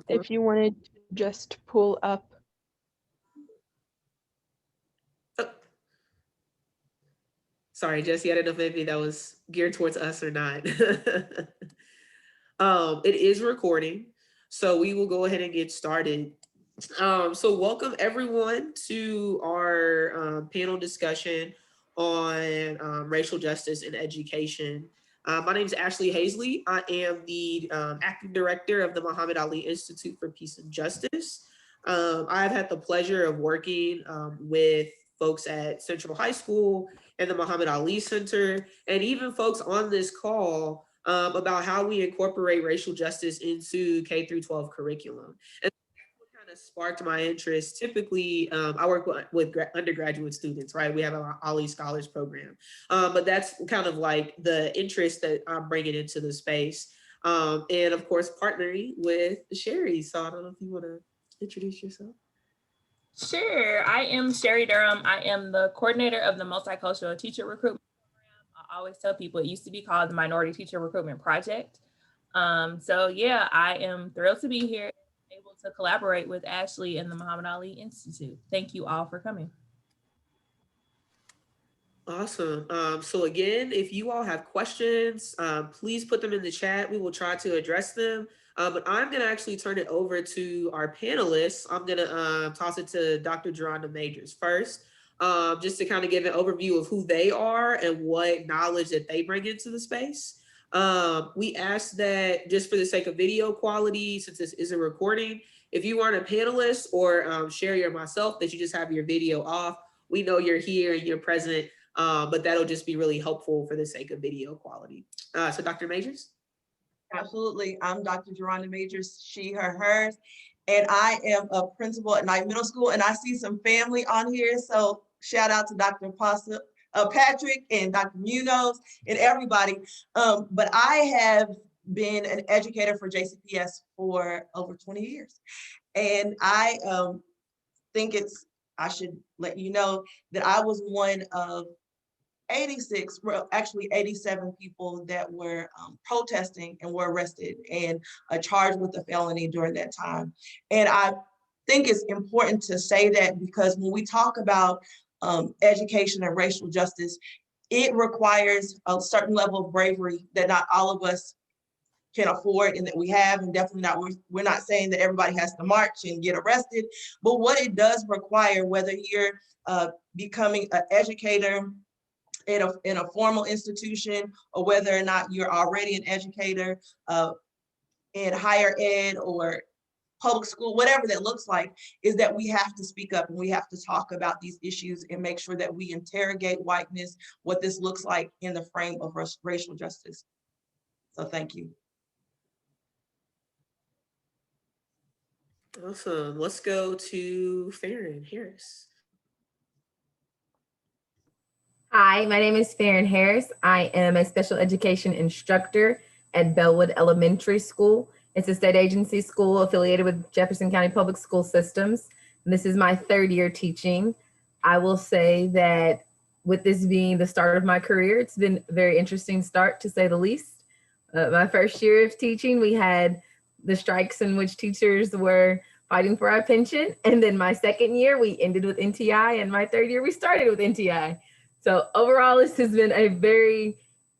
if you wanted to just pull up. Oh, sorry, Jesse, I don't know if maybe that was geared towards us or not. It is recording, so we will go ahead and get started. So welcome everyone to our panel discussion on racial justice in education. My name is Ashley Hazley. I am the acting director of the Muhammad Ali Institute for Peace and Justice. I've had the pleasure of working with folks at Central High School and the Muhammad Ali Center, and even folks on this call about how we incorporate racial justice into K through 12 curriculum. And kind of sparked my interest. Typically, I work with undergraduate students, right? We have our Ali Scholars program, but that's kind of like the interest that I'm bringing into the space, and of course, partnering with Sherry. So I don't know if you want to introduce yourself. Sure. I am Sherry Durham. I am the coordinator of the Multicultural Teacher Recruitment Program. I always tell people it used to be called the Minority Teacher Recruitment Project. So yeah, I am thrilled to be here, able to collaborate with Ashley and the Muhammad Ali Institute. Thank you all for coming. Awesome. So again, if you all have questions, please put them in the chat. We will try to address them. But I'm going to actually turn it over to our panelists. I'm going to toss it to Dr. Geronda Majors first, just to kind of give an overview of who they are and what knowledge that they bring into the space. We asked that just for the sake of video quality, since this is a recording, if you aren't a panelist or Sherry or myself, that you just have your video off. We know you're here and you're present. But that'll just be really helpful for the sake of video quality. So Dr. Majors? Absolutely. I'm Dr. Geronda Majors, she, her, hers, and I am a principal at Knight Middle School, and I see some family on here, so shout out to Dr. Pasta, Patrick and Dr. Munoz and everybody. But I have been an educator for JCPS for over 20 years, and I think I should let you know that I was one of 86, well, actually 87 people that were protesting and were arrested and charged with a felony during that time. And I think it's important to say that because when we talk about education and racial justice, it requires a certain level of bravery that not all of us can afford and that we have, and definitely not, we're not saying that everybody has to march and get arrested, but what it does require, whether you're becoming an educator in a formal institution, or whether or not you're already an educator in higher ed or public school, whatever that looks like, is that we have to speak up and we have to talk about these issues and make sure that we interrogate whiteness, what this looks like in the frame of racial justice. So thank you. Awesome. Let's go to Farren Harris. Hi, my name is Farren Harris. I am a special education instructor at Bellwood Elementary School. It's a state agency school affiliated with Jefferson County Public School Systems. And this is my third year teaching. I will say that with this being the start of my career, it's been a very interesting start, to say the least. My first year of teaching, we had the strikes in which teachers were fighting for our pension. And then my second year, we ended with NTI. And my third year, we started with NTI. So overall, this has been a very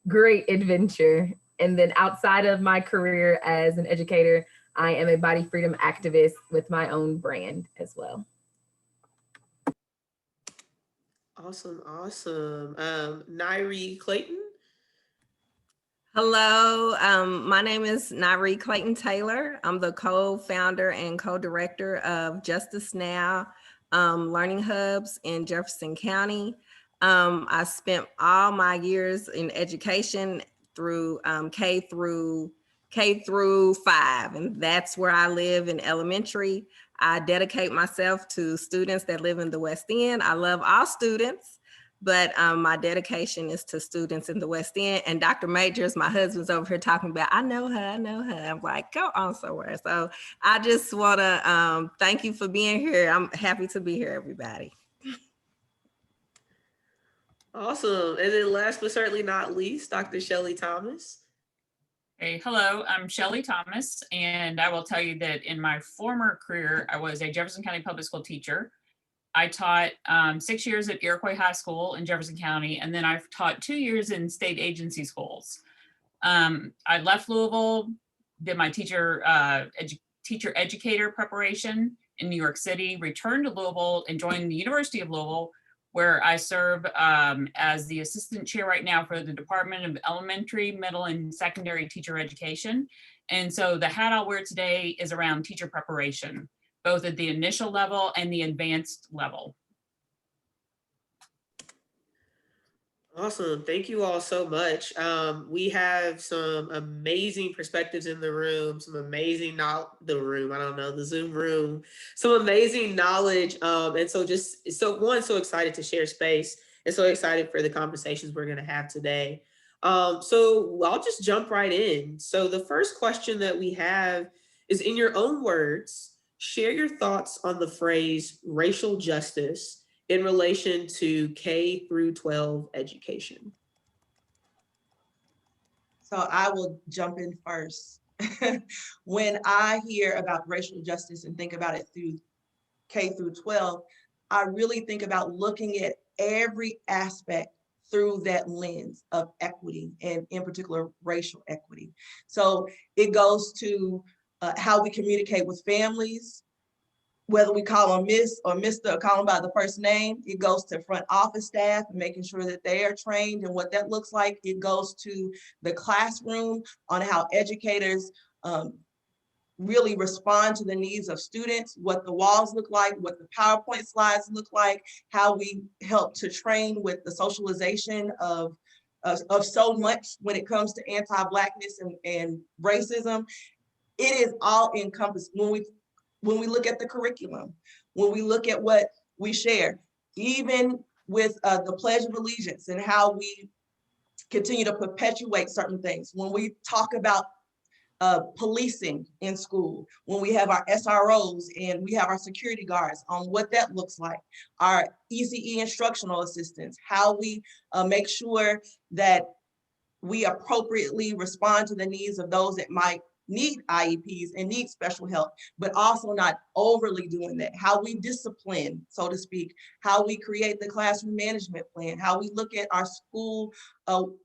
great adventure. And then outside of my career as an educator, I am a body freedom activist with my own brand as well. Awesome, awesome. Nyree Clayton. Hello, my name is Nyree Clayton Taylor. I'm the co-founder and co-director of Justice Now Learning Hubs in Jefferson County. I spent all my years in education through K through 5, and that's where I live in elementary. I dedicate myself to students that live in the West End. I love all students, but my dedication is to students in the West End. And Dr. Majors, my husband's over here talking about, I know her. I'm like, go on somewhere. So I just want to thank you for being here. I'm happy to be here, everybody. Awesome. And then last but certainly not least, Dr. Shelley Thomas. Hey, hello, I'm Shelley Thomas, and I will tell you that in my former career, I was a Jefferson County Public School teacher. I taught 6 years at Iroquois High School in Jefferson County, and then I've taught 2 years in state agency schools. I left Louisville, did my teacher educator preparation in New York City, returned to Louisville and joined the University of Louisville, where I serve as the assistant chair right now for the Department of Elementary, Middle, and Secondary Teacher Education. And so the hat I'll wear today is around teacher preparation, both at the initial level and the advanced level. Awesome. Thank you all so much. We have some amazing perspectives in the room, some amazing, not the room, I don't know, the Zoom room, some amazing knowledge. And so so excited to share space and so excited for the conversations we're going to have today. So I'll just jump right in. So the first question that we have is, in your own words, share your thoughts on the phrase racial justice in relation to K through 12 education. So I will jump in first. When I hear about racial justice and think about it through K through 12, I really think about looking at every aspect through that lens of equity, and in particular, racial equity. So it goes to how we communicate with families, whether we call them Miss or Mr. or call them by the first name. It goes to front office staff and making sure that they are trained and what that looks like. It goes to the classroom on how educators really respond to the needs of students, what the walls look like, what the PowerPoint slides look like, how we help to train with the socialization of so much when it comes to anti-Blackness and racism. It is all encompassed when we look at the curriculum, when we look at what we share, even with the Pledge of Allegiance and how we continue to perpetuate certain things. When we talk about policing in school, when we have our SROs and we have our security guards, on what that looks like, our ECE instructional assistants, how we make sure that we appropriately respond to the needs of those that might need IEPs and need special help, but also not overly doing that. How we discipline, so to speak, how we create the classroom management plan, how we look at our school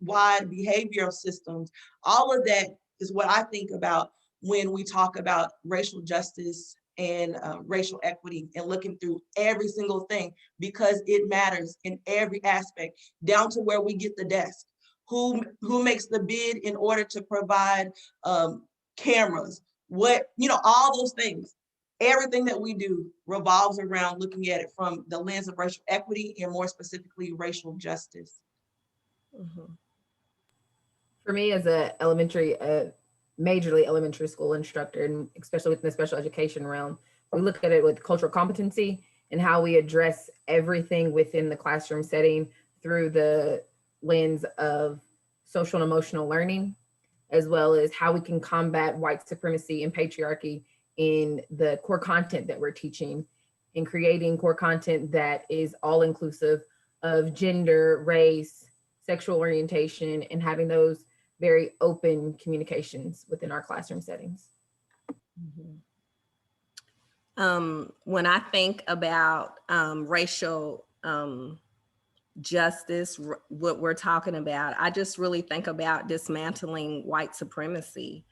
wide behavioral systems. All of that is what I think about when we talk about racial justice and racial equity, and looking through every single thing, because it matters in every aspect, down to where we get the desk, who makes the bid in order to provide cameras, all those things. Everything that we do revolves around looking at it from the lens of racial equity, and more specifically, racial justice. Mm-hmm. For me, as a majorly elementary school instructor, and especially within the special education realm, we look at it with cultural competency and how we address everything within the classroom setting through the lens of social and emotional learning, as well as how we can combat white supremacy and patriarchy in the core content that we're teaching, and creating core content that is all inclusive of gender, race, sexual orientation, and having those very open communications within our classroom settings. Mm-hmm. When I think about racial justice, what we're talking about, I just really think about dismantling white supremacy,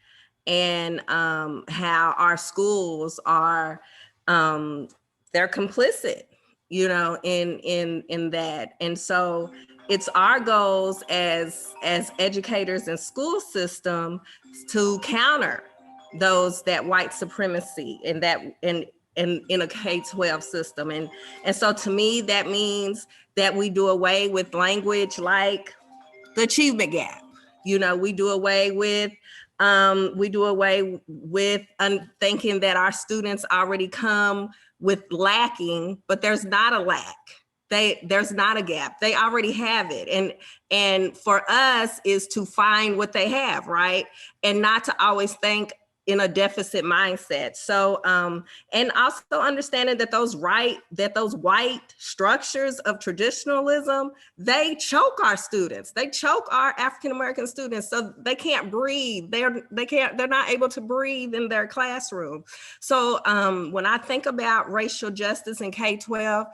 and how our schools are, they're complicit, in that. And so it's our goals as educators and school system to counter that white supremacy and that in a K-12 system. And so to me, that means that we do away with language like the achievement gap. We do away with thinking that our students already come with lacking, but there's not a lack. There's not a gap. They already have it. And for us is to find what they have, right? And not to always think in a deficit mindset. So, and also understanding that those white structures of traditionalism, they choke our students. They choke our African-American students, so they can't breathe. They're not able to breathe in their classroom. So when I think about racial justice in K-12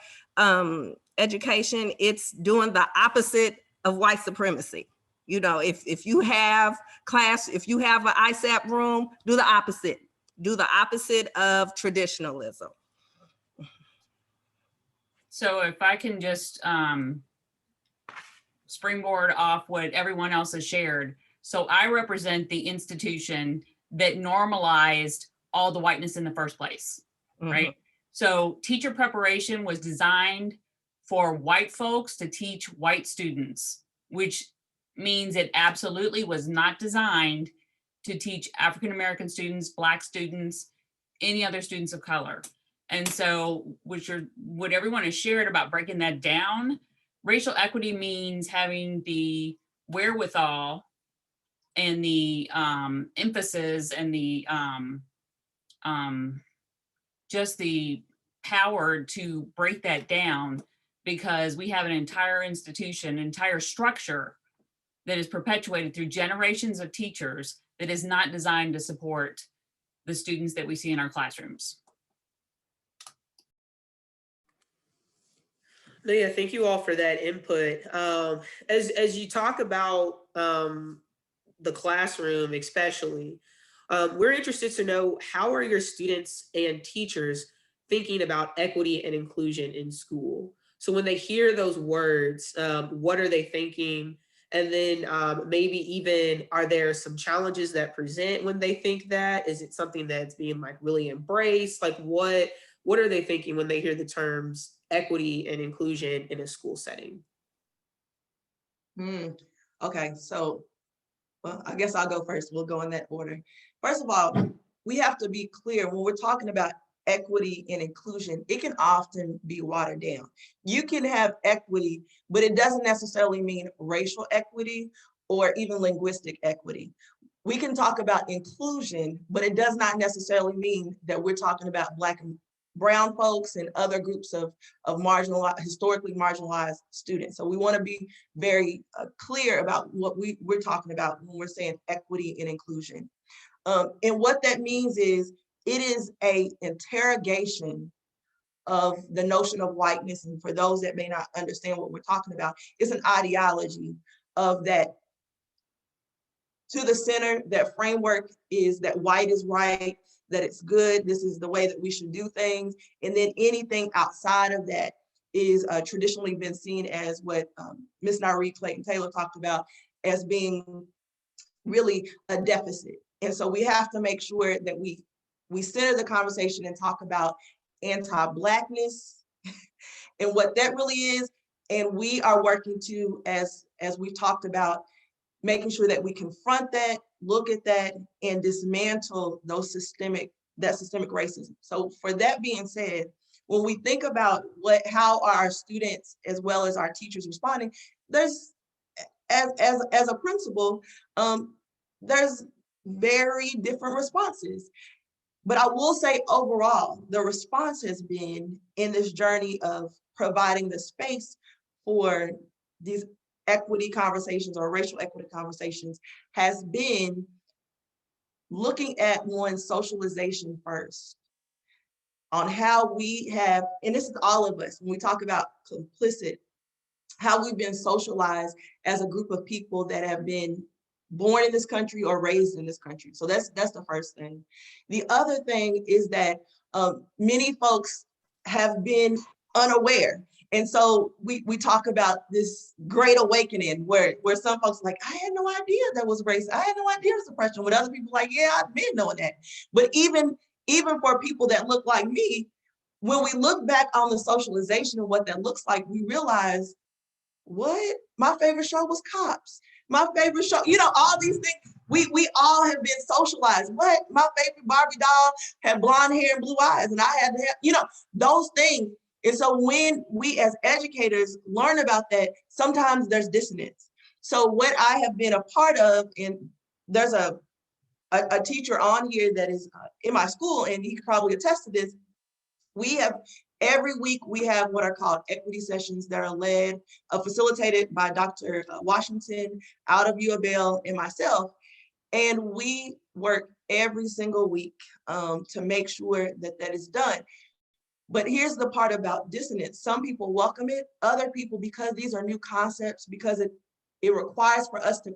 education, it's doing the opposite of white supremacy. You know, if you have if you have an ISAP room, do the opposite. Do the opposite of traditionalism. So if I can just springboard off what everyone else has shared. So I represent the institution that normalized all the whiteness in the first place, right? So teacher preparation was designed for white folks to teach white students, which means it absolutely was not designed to teach African-American students, Black students, any other students of color. And so what everyone has shared about breaking that down, racial equity means having the wherewithal and the emphasis and the just the power to break that down, because we have an entire institution, entire structure that is perpetuated through generations of teachers that is not designed to support the students that we see in our classrooms. No, yeah, thank you all for that input. As you talk about the classroom especially, we're interested to know, how are your students and teachers thinking about equity and inclusion in school? So when they hear those words, what are they thinking? And then maybe even, are there some challenges that present when they think that? Is it something that's being like really embraced? Like what are they thinking when they hear the terms equity and inclusion in a school setting? Okay, so, well, I guess I'll go first. We'll go in that order. First of all, we have to be clear when we're talking about equity and inclusion, it can often be watered down. You can have equity, but it doesn't necessarily mean racial equity or even linguistic equity. We can talk about inclusion, but it does not necessarily mean that we're talking about Black and brown folks and other groups of marginalized, historically marginalized students. So we want to be very clear about what we're talking about when we're saying equity and inclusion. And what that means is, it is an interrogation of the notion of whiteness. And for those that may not understand what we're talking about, it's an ideology of that to the center, that framework is that white is right, that it's good, this is the way that we should do things. And then anything outside of that is traditionally been seen as what Ms. Nyree Clayton Taylor talked about as being really a deficit. And so we have to make sure that we center the conversation and talk about anti-Blackness and what that really is. And we are working to, as we talked about, making sure that we confront that, look at that, and dismantle those systemic racism. So for that being said, when we think about how are our students as well as our teachers responding, there's, as a principal, there's very different responses. But I will say overall, the response has been, in this journey of providing the space for these equity conversations or racial equity conversations, has been looking at one's socialization first, on how we have, and this is all of us, when we talk about complicit, how we've been socialized as a group of people that have been born in this country or raised in this country. So that's the first thing. The other thing is that many folks have been unaware. And so we talk about this great awakening where some folks are like, I had no idea that was race. I had no idea it was oppression. With other people like, yeah, I've been knowing that. But even for people that look like me, when we look back on the socialization of what that looks like, we realize, what? My favorite show was Cops. My favorite show, all these things, we all have been socialized. What? My favorite Barbie doll had blonde hair and blue eyes, and I had to have, those things. And so when we as educators learn about that, sometimes there's dissonance. So what I have been a part of, and there's a a teacher on here that is in my school, and he could probably attest to this. We have, every week we have what are called equity sessions that are led, facilitated by Dr. Washington out of U of L and myself. And we work every single week to make sure that that is done. But here's the part about dissonance. Some people welcome it, other people, because these are new concepts, because it requires for us to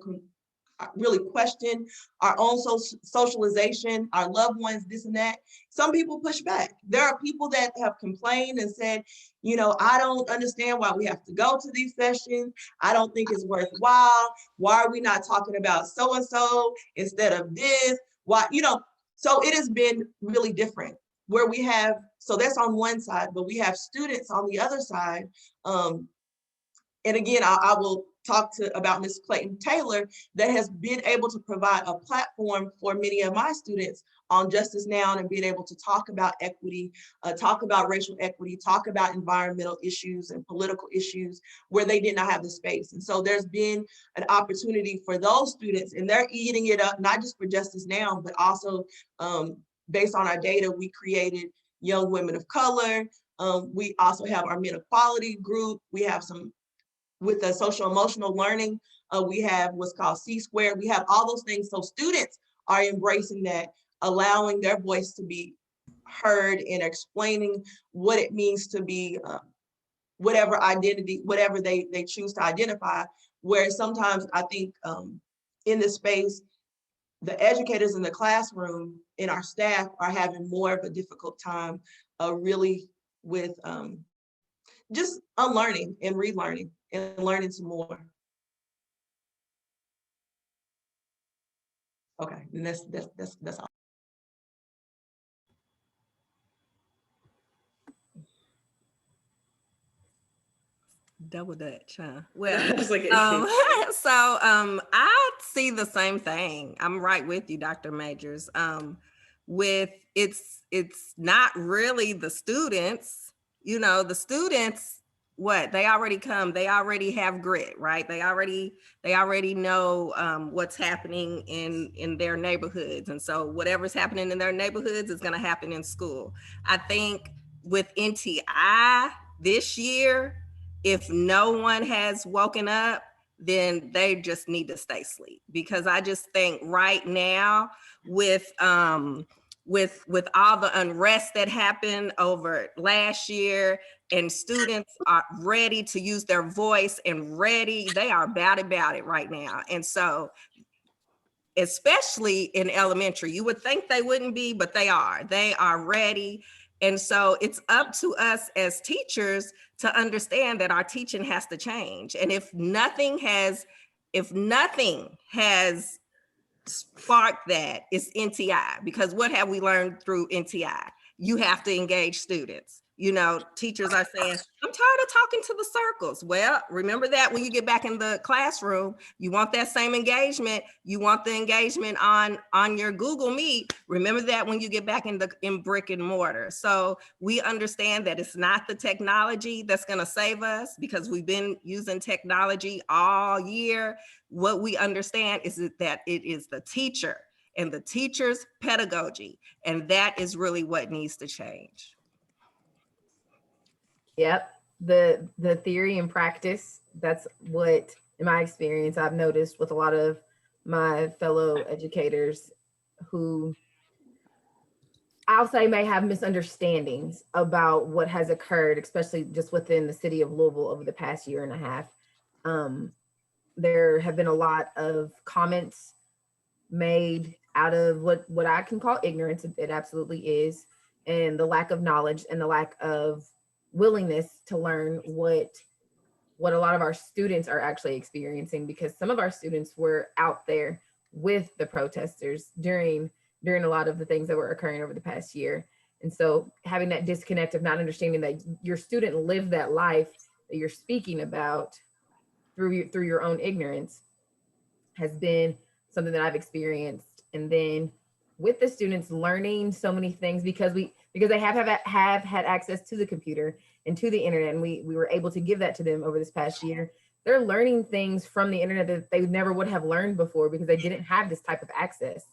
really question our own socialization, our loved ones, this and that. Some people push back. There are people that have complained and said, you know, I don't understand why we have to go to these sessions. I don't think it's worthwhile. Why are we not talking about so-and-so instead of this? Why, you know, so it has been really different where we have, so that's on one side, but we have students on the other side. And again, I will talk about Ms. Clayton Taylor, that has been able to provide a platform for many of my students on Justice Now and being able to talk about equity, talk about racial equity, talk about environmental issues and political issues where they did not have the space. And so there's been an opportunity for those students, and they're eating it up, not just for Justice Now, but also based on our data, we created Young Women of Color. We also have our Men Equality group. We have some with the social emotional learning, we have what's called C-Square. We have all those things. So students are embracing that, allowing their voice to be heard and explaining what it means to be whatever identity, whatever they choose to identify. Where sometimes I think in this space, the educators in the classroom and our staff are having more of a difficult time really with just unlearning and relearning and learning some more. Okay, and that's all. Double Dutch, huh? Well, I see the same thing. I'm right with you, Dr. Majors. With it's not really the students, you know, the students, what they already come, they already have grit, right? They already know what's happening in their neighborhoods. And so whatever's happening in their neighborhoods is gonna happen in school. I think with NTI this year, if no one has woken up, then they just need to stay asleep, because I just think right now with all the unrest that happened over last year, and students are ready to use their voice and ready, they are about it right now. And so, especially in elementary, you would think they wouldn't be, but they are ready. And so it's up to us as teachers to understand that our teaching has to change. And if nothing has sparked that, it's NTI, because what have we learned through NTI? You have to engage students. You know, teachers are saying, I'm tired of talking to the circles. Well, remember that when you get back in the classroom, you want that same engagement. You want the engagement on your Google Meet. Remember that when you get back in brick and mortar. So we understand that it's not the technology that's going to save us, because we've been using technology all year. What we understand is that it is the teacher and the teacher's pedagogy. And that is really what needs to change. Yep, the theory and practice, that's what, in my experience, I've noticed with a lot of my fellow educators who I'll say may have misunderstandings about what has occurred, especially just within the city of Louisville over the past year and a half. There have been a lot of comments made out of what I can call ignorance. It absolutely is, and the lack of knowledge and the lack of willingness to learn what a lot of our students are actually experiencing, because some of our students were out there with the protesters during a lot of the things that were occurring over the past year. And so having that disconnect of not understanding that your student lived that life that you're speaking about through your own ignorance has been something that I've experienced. And then with the students learning so many things, because they have had access to the computer and to the internet, and we were able to give that to them over this past year. They're learning things from the internet that they never would have learned before, because they didn't have this type of access.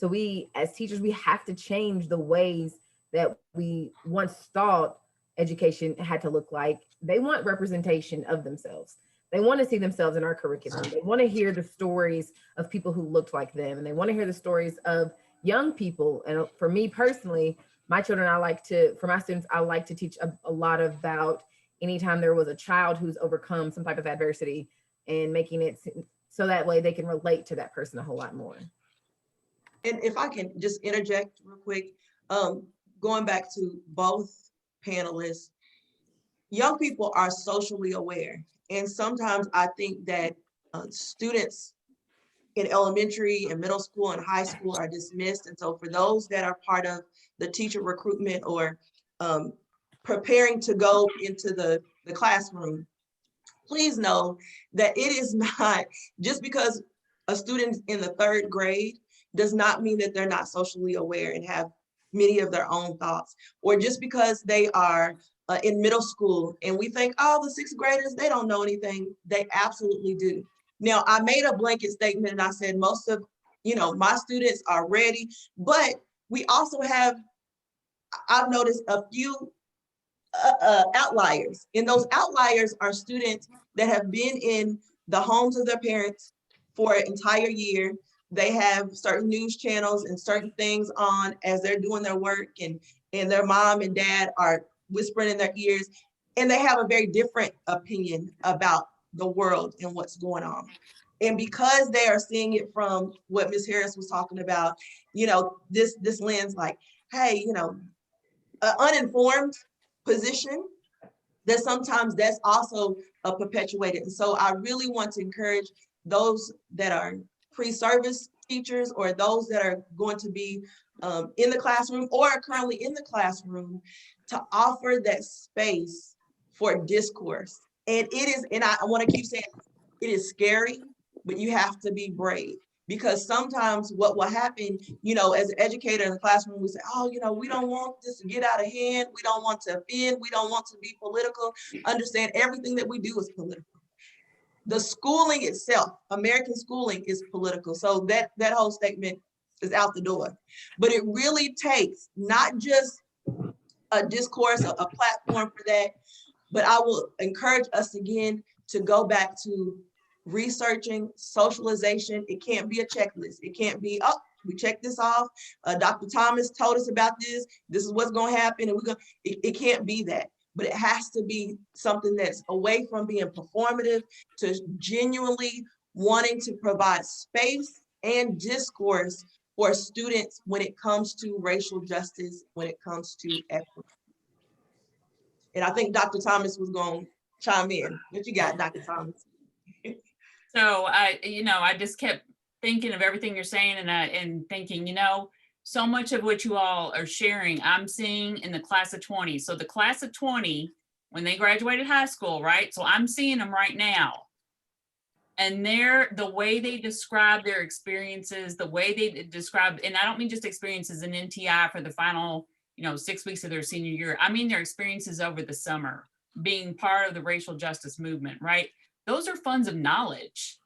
So we, as teachers, we have to change the ways that we once thought education had to look like. They want representation of themselves. They want to see themselves in our curriculum. They want to hear the stories of people who looked like them, and they want to hear the stories of young people. And for me personally, my children, for my students, I like to teach a lot about anytime there was a child who's overcome some type of adversity, and making it so that way they can relate to that person a whole lot more. And if I can just interject real quick, going back to both panelists, young people are socially aware. And sometimes I think that students in elementary and middle school and high school are dismissed. And so for those that are part of the teacher recruitment or preparing to go into the classroom, please know that it is not, just because a student in the 3rd grade does not mean that they're not socially aware and have many of their own thoughts, or just because they are in middle school and we think, oh, the 6th graders, they don't know anything. They absolutely do. Now, I made a blanket statement and I said most of, my students are ready, but we also have, I've noticed a few outliers, and those outliers are students that have been in the homes of their parents for an entire year. They have certain news channels and certain things on as they're doing their work, and their mom and dad are whispering in their ears, and they have a very different opinion about the world and what's going on. And because they are seeing it from what Ms. Harris was talking about, this lens, like, hey, an uninformed position, that sometimes that's also perpetuated. And so I really want to encourage those that are pre-service teachers, or those that are going to be in the classroom or are currently in the classroom, to offer that space for discourse. And it is, and I want to keep saying, it is scary, but you have to be brave. Because sometimes what will happen, as an educator in the classroom, we say, oh, we don't want this to get out of hand. We don't want to offend. We don't want to be political. Understand, everything that we do is political. The schooling itself, American schooling, is political. So that whole statement is out the door. But it really takes not just a discourse, a platform for that, but I will encourage us again to go back to researching socialization. It can't be a checklist. It can't be, oh, we check this off. Dr. Thomas told us about this. This is what's going to happen. And it can't be that. But it has to be something that's away from being performative to genuinely wanting to provide space and discourse for students when it comes to racial justice, when it comes to equity. And I think Dr. Thomas was going to chime in. What you got, Dr. Thomas? So I just kept thinking of everything you're saying, and thinking, so much of what you all are sharing, I'm seeing in the class of 20. So the class of 20, when they graduated high school, right? So I'm seeing them right now. And the way they describe their experiences, the way they describe, and I don't mean just experiences in NTI for the final, 6 weeks of their senior year. I mean their experiences over the summer, being part of the racial justice movement, right? Those are funds of knowledge.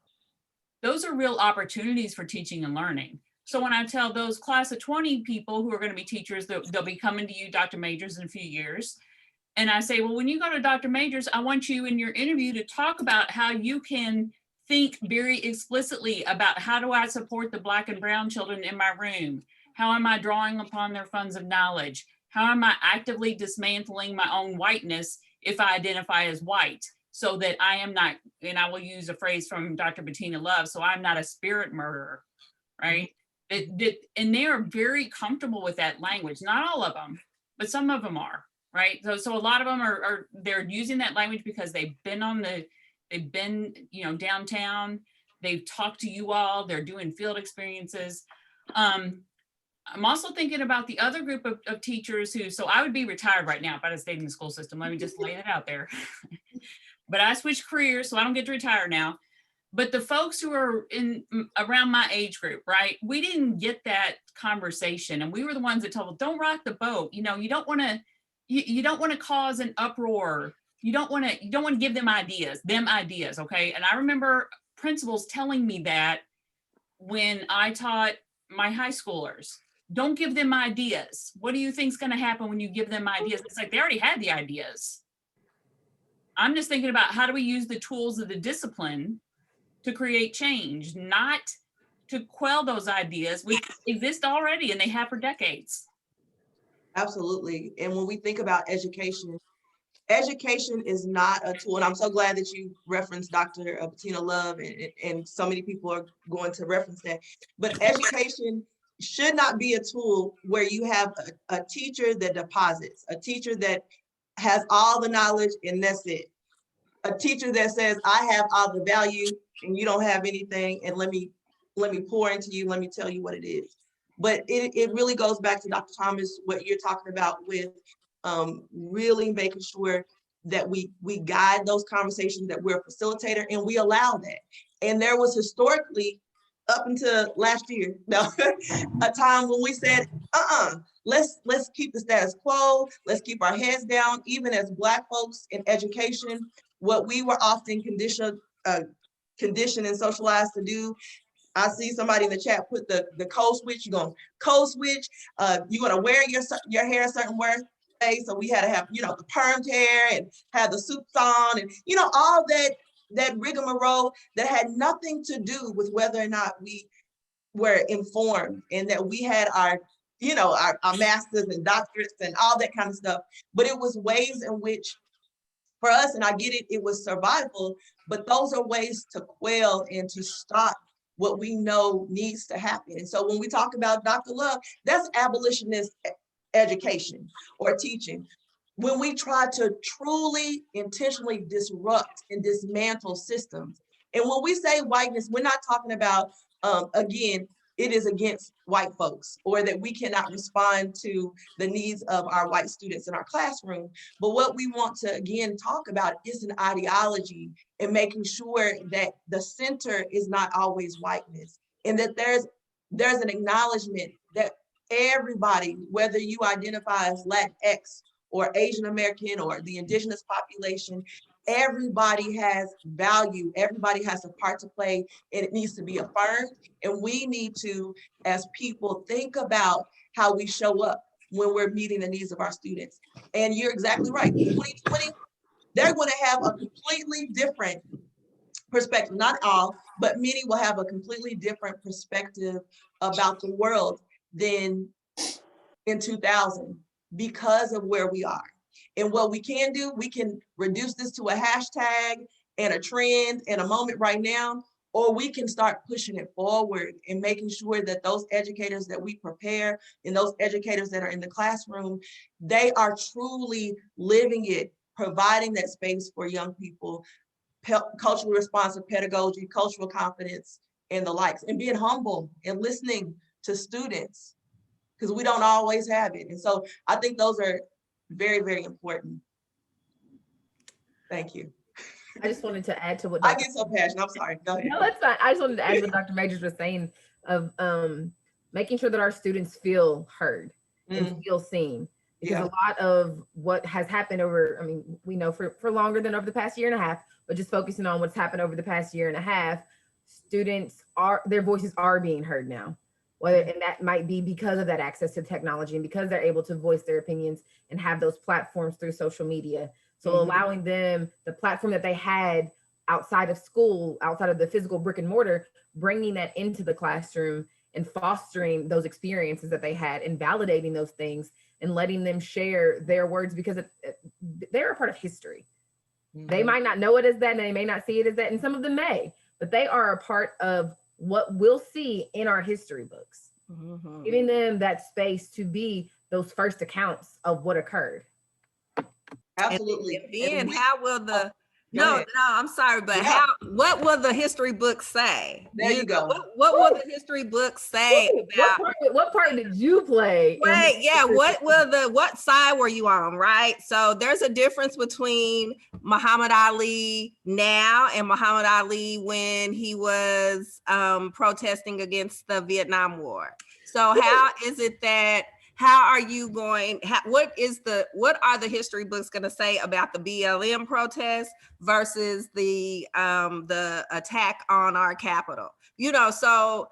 Those are real opportunities for teaching and learning. So when I tell those class of 20 people who are going to be teachers, they'll be coming to you, Dr. Majors, in a few years. And I say, well, when you go to Dr. Majors, I want you in your interview to talk about how you can think very explicitly about, how do I support the Black and brown children in my room? How am I drawing upon their funds of knowledge? How am I actively dismantling my own whiteness if I identify as white? So that I am not, and I will use a phrase from Dr. Bettina Love, so I'm not a spirit murderer, right? And they are very comfortable with that language. Not all of them, but some of them are, right? So a lot of them they're using that language because they've been downtown, they've talked to you all, they're doing field experiences. I'm also thinking about the other group of teachers who, so I would be retired right now if I had stayed in the school system. Let me just lay it out there. But I switched careers, so I don't get to retire now. But the folks who are around my age group, right? We didn't get that conversation, and we were the ones that told them, don't rock the boat. You don't want to cause an uproar. You don't want to give them ideas, okay? And I remember principals telling me that when I taught my high schoolers. Don't give them ideas. What do you think is going to happen when you give them ideas? It's like they already had the ideas. I'm just thinking about how do we use the tools of the discipline to create change, not to quell those ideas which exist already and they have for decades. Absolutely. And when we think about education, education is not a tool. And I'm so glad that you referenced Dr. Bettina Love, and so many people are going to reference that. But education should not be a tool where you have a teacher that deposits, a teacher that has all the knowledge and that's it. A teacher that says, I have all the value and you don't have anything, and let me pour into you, let me tell you what it is. But it really goes back to Dr. Thomas, what you're talking about with really making sure that we guide those conversations, that we're a facilitator and we allow that. And there was historically, up until last year, a time when we said, let's keep the status quo, let's keep our heads down. Even as Black folks in education, what we were often conditioned and socialized to do. I see somebody in the chat put the code switch. You're gonna code switch. You're gonna wear your hair a certain way. So we had to have, the permed hair and have the suits on, and all that rigmarole that had nothing to do with whether or not we were informed and that we had our masters and doctorates and all that kind of stuff. But it was ways in which, for us, and I get it, it was survival, but those are ways to quell and to stop what we know needs to happen. And so when we talk about Dr. Love, that's abolitionist education or teaching. When we try to truly intentionally disrupt and dismantle systems. And when we say whiteness, we're not talking about, again, it is against white folks, or that we cannot respond to the needs of our white students in our classroom. But what we want to, again, talk about is an ideology and making sure that the center is not always whiteness, and that there's an acknowledgement that everybody, whether you identify as Latinx or Asian American or the indigenous population, everybody has value, everybody has a part to play, and it needs to be affirmed. And we need to, as people, think about how we show up when we're meeting the needs of our students. And you're exactly right. 2020, they're going to have a completely different perspective. Not all, but many will have a completely different perspective about the world than in 2000 because of where we are. And what we can do, we can reduce this to a hashtag and a trend and a moment right now, or we can start pushing it forward and making sure that those educators that we prepare and those educators that are in the classroom, they are truly living it, providing that space for young people, culturally responsive pedagogy, cultural confidence, and the likes, and being humble and listening to students, because we don't always have it. And so I think those are very, very important. Thank you. I just wanted to add to what I get so passionate. I'm sorry. Go ahead. No, that's fine. I just wanted to add what Dr. Majors was saying of making sure that our students feel heard and feel seen. Because a lot of what has happened over, I mean, we know for longer than over the past year and a half, but just focusing on what's happened over the past year and a half, their voices are being heard now. And that might be because of that access to technology and because they're able to voice their opinions and have those platforms through social media. So allowing them the platform that they had outside of school, outside of the physical brick and mortar, bringing that into the classroom and fostering those experiences that they had and validating those things and letting them share their words, because they're a part of history. They might not know it as that, and they may not see it as that, and some of them may, but they are a part of what we'll see in our history books, giving them that space to be those first accounts of what occurred. Absolutely. And then how will the I'm sorry, but what will the history books say? There you go. What will the history books say about what part did you play? Right, yeah. What side were you on, right? So there's a difference between Muhammad Ali now and Muhammad Ali when he was protesting against the Vietnam War. So how is it that How are you going, what are the history books going to say about the BLM protest versus the attack on our Capitol? You know, so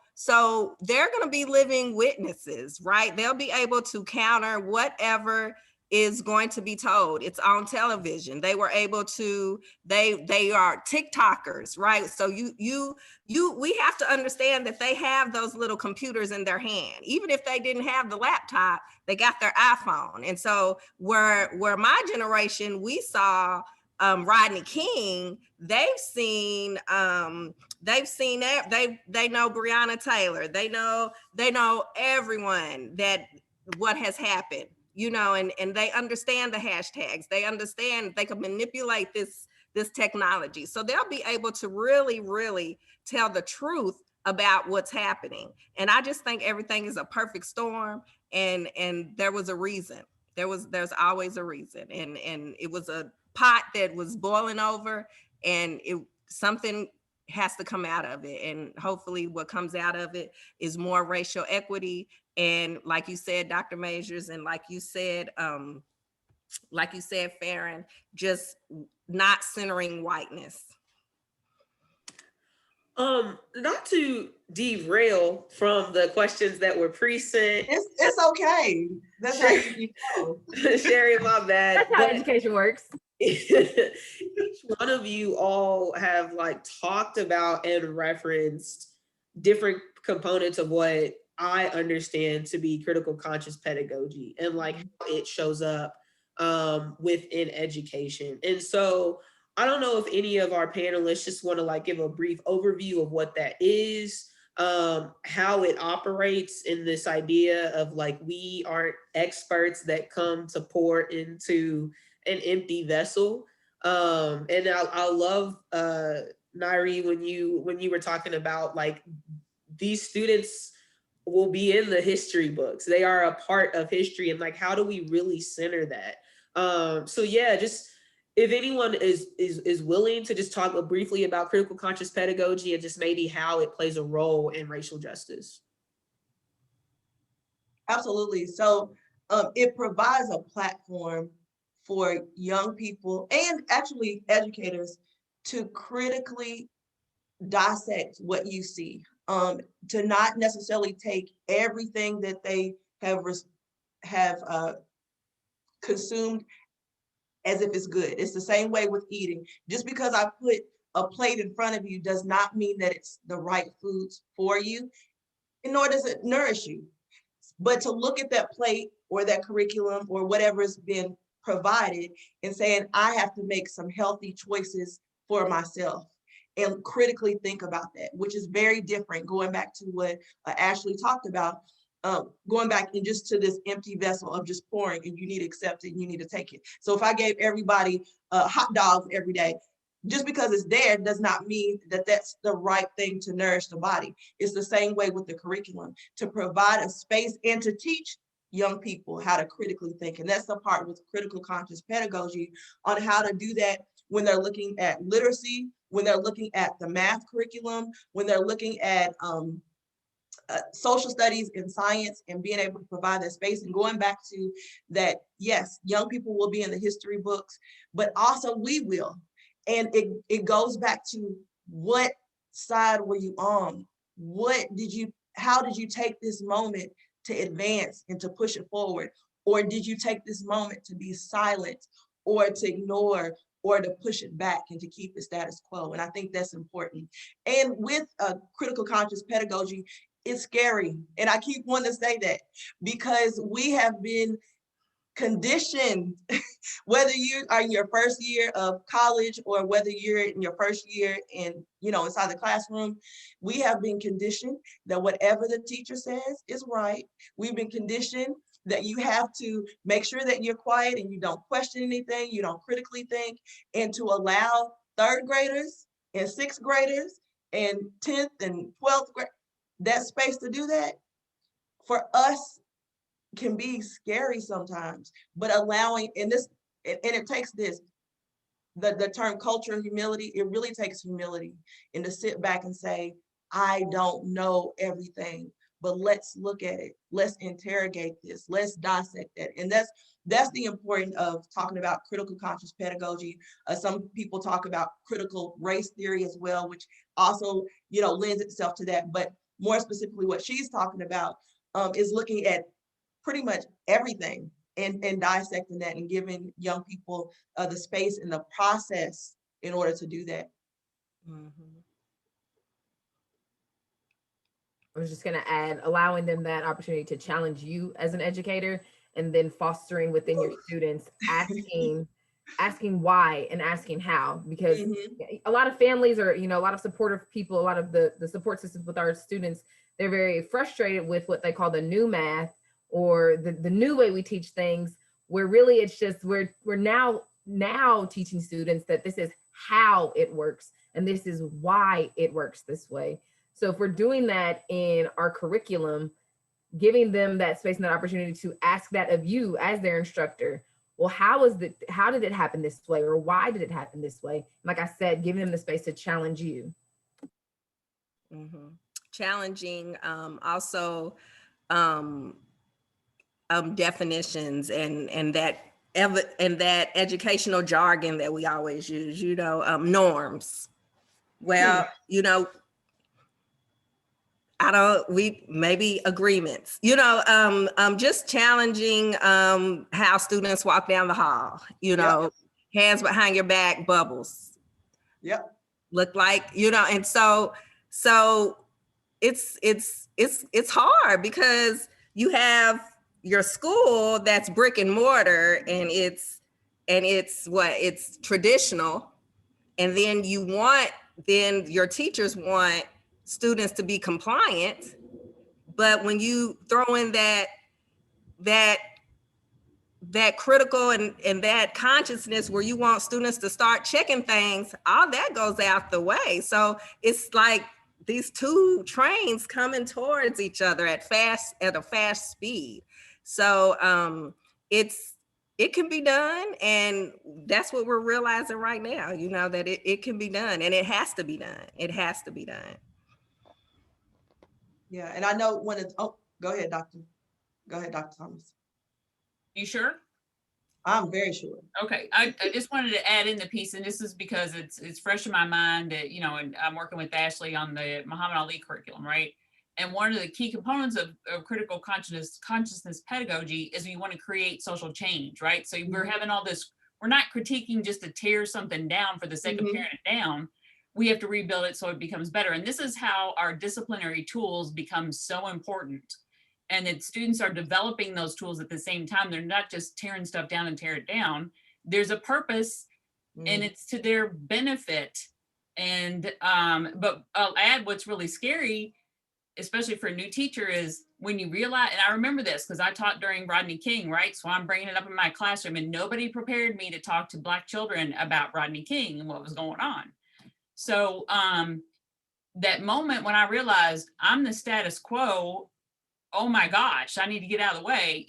they're going to be living witnesses, right? They'll be able to counter whatever is going to be told. It's on television. They were able to, they are TikTokers, right? So we have to understand that they have those little computers in their hand. Even if they didn't have the laptop, they got their iPhone. And so where my generation, we saw Rodney King, they've seen it. They know Breonna Taylor. They know everyone that what has happened, you know, and they understand the hashtags. They understand they can manipulate this technology. So they'll be able to really, really tell the truth about what's happening. And I just think everything is a perfect storm. And there was a reason. There's always a reason. And it was a pot that was boiling over, and something has to come out of it. And hopefully what comes out of it is more racial equity. And like you said, Dr. Majors, and like you said, Farren, just not centering whiteness. Not to derail from the questions that were pre-sent. It's okay. That's how you know. Sherry, my bad. That's how education works. Each one of you all have like talked about and referenced different components of what I understand to be critical conscious pedagogy and like how it shows up within education. And so I don't know if any of our panelists just want to like give a brief overview of what that is, how it operates in this idea of like, we aren't experts that come to pour into an empty vessel. And I love, Nyree, when you were talking about like, these students will be in the history books. They are a part of history, and like, how do we really center that? So yeah, just if anyone is willing to just talk briefly about critical conscious pedagogy and just maybe how it plays a role in racial justice. Absolutely. So it provides a platform for young people and actually educators to critically dissect what you see, to not necessarily take everything that they have consumed as if it's good. It's the same way with eating. Just because I put a plate in front of you does not mean that it's the right foods for you, and nor does it nourish you. But to look at that plate or that curriculum or whatever's been provided and saying, I have to make some healthy choices for myself and critically think about that, which is very different, going back to what Ashley talked about, going back and just to this empty vessel of just pouring, and you need to accept it and you need to take it. So if I gave everybody hot dogs every day, just because it's there does not mean that that's the right thing to nourish the body. It's the same way with the curriculum, to provide a space and to teach young people how to critically think. And that's the part with critical conscious pedagogy, on how to do that when they're looking at literacy, when they're looking at the math curriculum, when they're looking at social studies and science, and being able to provide that space. And going back to that, yes, young people will be in the history books, but also we will. And it goes back to, what side were you on? How did you take this moment to advance and to push it forward? Or did you take this moment to be silent or to ignore or to push it back and to keep the status quo? And I think that's important. And with critical conscious pedagogy, it's scary. And I keep wanting to say that because we have been conditioned, whether you are in your first year of college or whether you're in your first year inside the classroom, we have been conditioned that whatever the teacher says is right. We've been conditioned that you have to make sure that you're quiet and you don't question anything, you don't critically think, and to allow third graders and sixth graders and 10th and 12th grade that space to do that, for us, can be scary sometimes. But allowing, and it takes this, the term culture and humility, it really takes humility, and to sit back and say, I don't know everything, but let's look at it. Let's interrogate this. Let's dissect it. And that's the importance of talking about critical conscious pedagogy. Some people talk about critical race theory as well, which also, lends itself to that. But more specifically, what she's talking about is looking at pretty much everything and dissecting that and giving young people the space and the process in order to do that. Mhm. I was just going to add, allowing them that opportunity to challenge you as an educator, and then fostering within your students, asking why and asking how, because a lot of families are, a lot of supportive people, a lot of the support systems with our students, they're very frustrated with what they call the new math or the new way we teach things, where really it's just, we're now teaching students that this is how it works and this is why it works this way. So if we're doing that in our curriculum, giving them that space and that opportunity to ask that of you as their instructor, well, how did it happen this way? Or why did it happen this way? Like I said, giving them the space to challenge you. Mm-hmm. Challenging also definitions and that educational jargon that we always use, norms. Well, maybe agreements, just challenging how students walk down the hall, hands behind your back, bubbles. Yep. Look like, and so it's hard because you have your school that's brick and mortar and it's traditional. And then then your teachers want students to be compliant. But when you throw in that critical and that consciousness where you want students to start checking things, all that goes out the way. So it's like these two trains coming towards each other at a fast speed. So it can be done, and that's what we're realizing right now, that it can be done, and it has to be done. It has to be done. Yeah, and I know go ahead, Doctor. Go ahead, Dr. Thomas. You sure? I'm very sure. Okay, I just wanted to add in the piece, and this is because it's fresh in my mind that, and I'm working with Ashley on the Muhammad Ali curriculum, right? And one of the key components of critical consciousness pedagogy is we want to create social change, right? So we're having all this, we're not critiquing just to tear something down for the sake of tearing it down. We have to rebuild it so it becomes better. And this is how our disciplinary tools become so important. And that students are developing those tools at the same time. They're not just tearing stuff down and tear it down. There's a purpose and it's to their benefit. And, but I'll add what's really scary, especially for a new teacher, is when you realize, and I remember this because I taught during Rodney King, right? So I'm bringing it up in my classroom and nobody prepared me to talk to Black children about Rodney King and what was going on. So that moment when I realized I'm the status quo, oh my gosh, I need to get out of the way,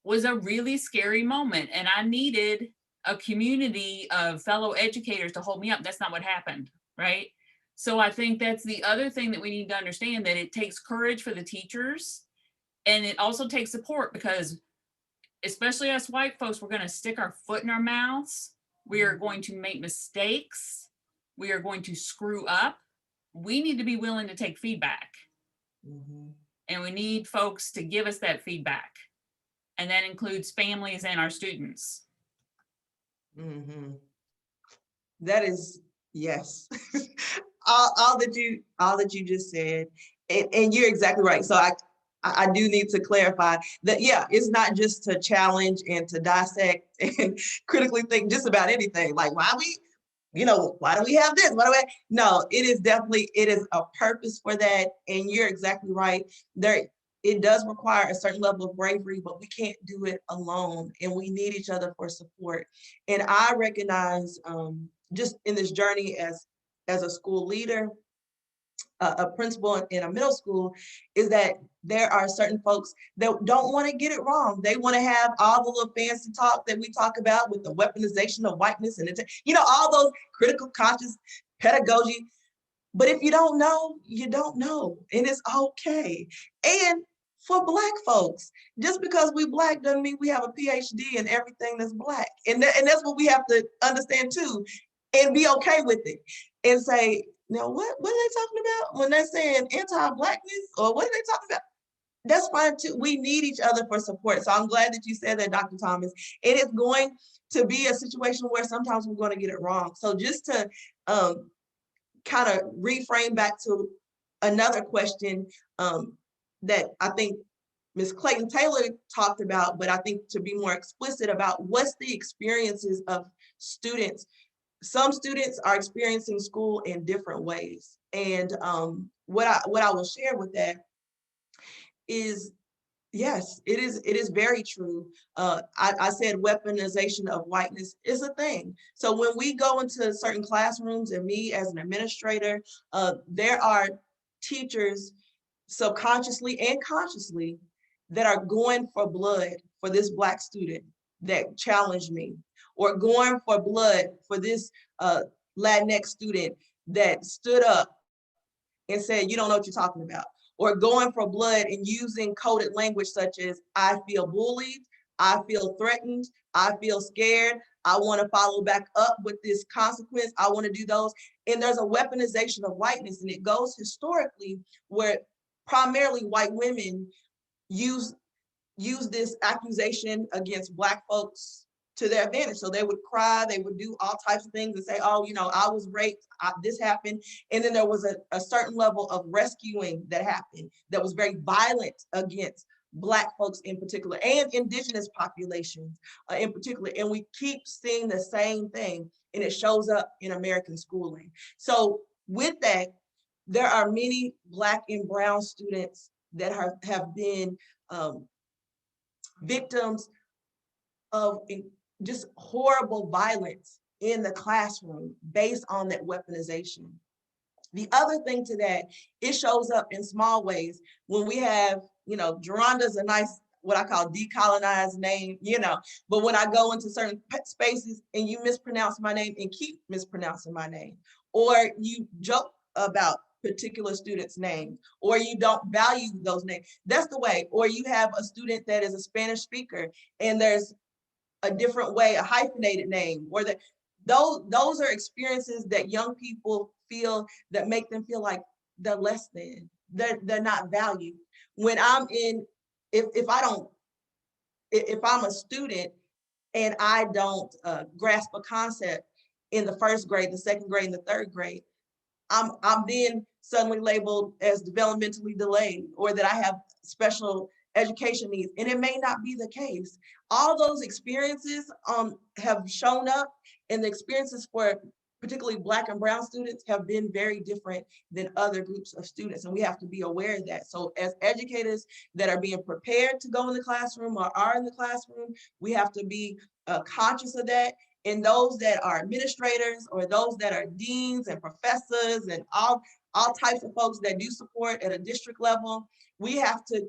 was a really scary moment. And I needed a community of fellow educators to hold me up. That's not what happened, right? So I think that's the other thing that we need to understand, that it takes courage for the teachers. And it also takes support, because especially us white folks, we're going to stick our foot in our mouths. We are going to make mistakes. We are going to screw up. We need to be willing to take feedback. And we need folks to give us that feedback. And that includes families and our students. That is, yes. all that you just said, and you're exactly right. So I do need to clarify that, yeah, it's not just to challenge and to dissect and critically think just about anything. Like, why do we have this? No, it is a purpose for that. And you're exactly right. It does require a certain level of bravery, but we can't do it alone. And we need each other for support. And I recognize just in this journey as a school leader, a principal in a middle school, is that there are certain folks that don't want to get it wrong. They want to have all the little fancy talk that we talk about with the weaponization of whiteness and all those critical conscious pedagogy. But if you don't know, you don't know, and it's okay. And for Black folks, just because we Black doesn't mean we have a PhD in everything that's Black. And that's what we have to understand too, and be okay with it. And say, now what are they talking about when they're saying anti-Blackness, or what are they talking about? That's fine too. We need each other for support. So I'm glad that you said that, Dr. Thomas. It is going to be a situation where sometimes we're going to get it wrong. So just to kind of reframe back to another question that I think Ms. Clayton Taylor talked about, but I think to be more explicit about what's the experiences of students. Some students are experiencing school in different ways. And what I will share with that is, yes, it is very true. I said weaponization of whiteness is a thing. So when we go into certain classrooms, and me as an administrator, there are teachers subconsciously and consciously that are going for blood for this Black student that challenged me, or going for blood for this Latinx student that stood up and said, you don't know what you're talking about, or going for blood and using coded language such as, I feel bullied, I feel threatened, I feel scared, I want to follow back up with this consequence, I want to do those. And there's a weaponization of whiteness, and it goes historically where primarily white women use this accusation against Black folks to their advantage. So they would cry, they would do all types of things and say, oh, you know, I was raped, this happened. And then there was a certain level of rescuing that happened that was very violent against Black folks in particular, and indigenous populations in particular. And we keep seeing the same thing, and it shows up in American schooling. So with that, there are many Black and brown students that have been victims of just horrible violence in the classroom based on that weaponization. The other thing to that, it shows up in small ways when we have, you know, Geronda's a nice, what I call decolonized name, you know, but when I go into certain spaces and you mispronounce my name and keep mispronouncing my name, or you joke about particular student's name, or you don't value those names, that's the way. Or you have a student that is a Spanish speaker and there's a different way, a hyphenated name, or that those are experiences that young people feel that make them feel like they're less than, they're not valued. When I'm in, if I'm a student and I don't grasp a concept in the first grade, the second grade, and the third grade, I'm then suddenly labeled as developmentally delayed, or that I have special education needs, and it may not be the case. All those experiences have shown up, and the experiences for particularly Black and brown students have been very different than other groups of students, and we have to be aware of that. So as educators that are being prepared to go in the classroom or are in the classroom, we have to be conscious of that. And those that are administrators, or those that are deans and professors and all types of folks that do support at a district level, we have to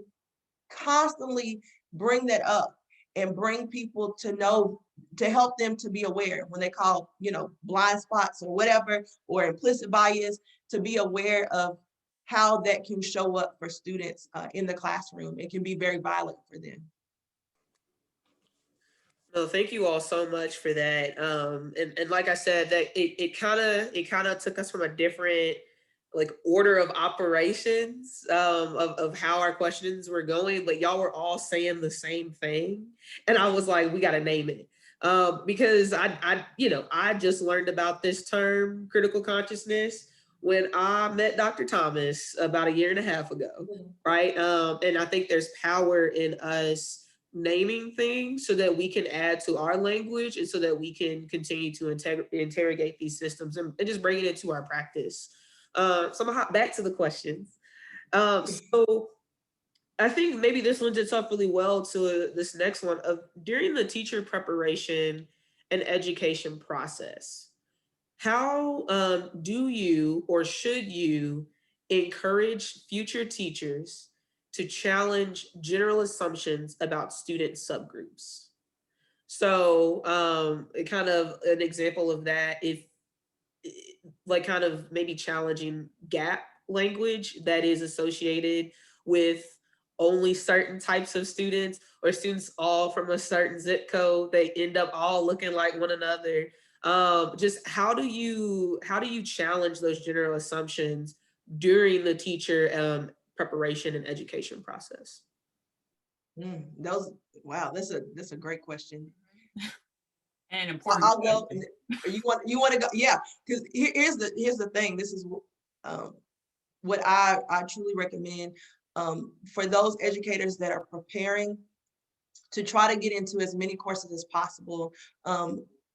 constantly bring that up and bring people to know, to help them to be aware when they call, you know, blind spots or whatever, or implicit bias, to be aware of how that can show up for students in the classroom. It can be very violent for them. No, thank you all so much for that. And like I said, that it kind of took us from a different like order of operations of how our questions were going, but y'all were all saying the same thing, and I was like, we got to name it because I just learned about this term critical consciousness when I met Dr. Thomas about a year and a half ago, right? And I think there's power in us naming things so that we can add to our language, and so that we can continue to interrogate these systems and just bring it into our practice. So I'm gonna hop back to the questions. So I think maybe this lends itself really well to this next one of during the teacher preparation and education process. How do you or should you encourage future teachers to challenge general assumptions about student subgroups? So kind of an example of that, if like kind of maybe challenging gap language that is associated with only certain types of students, or students all from a certain zip code, they end up all looking like one another. Just how do you challenge those general assumptions during the teacher preparation and education process? Wow, that's a great question. And important. I'll go. You want to go? Yeah, because here's the thing. This is what I truly recommend for those educators that are preparing to try to get into as many courses as possible.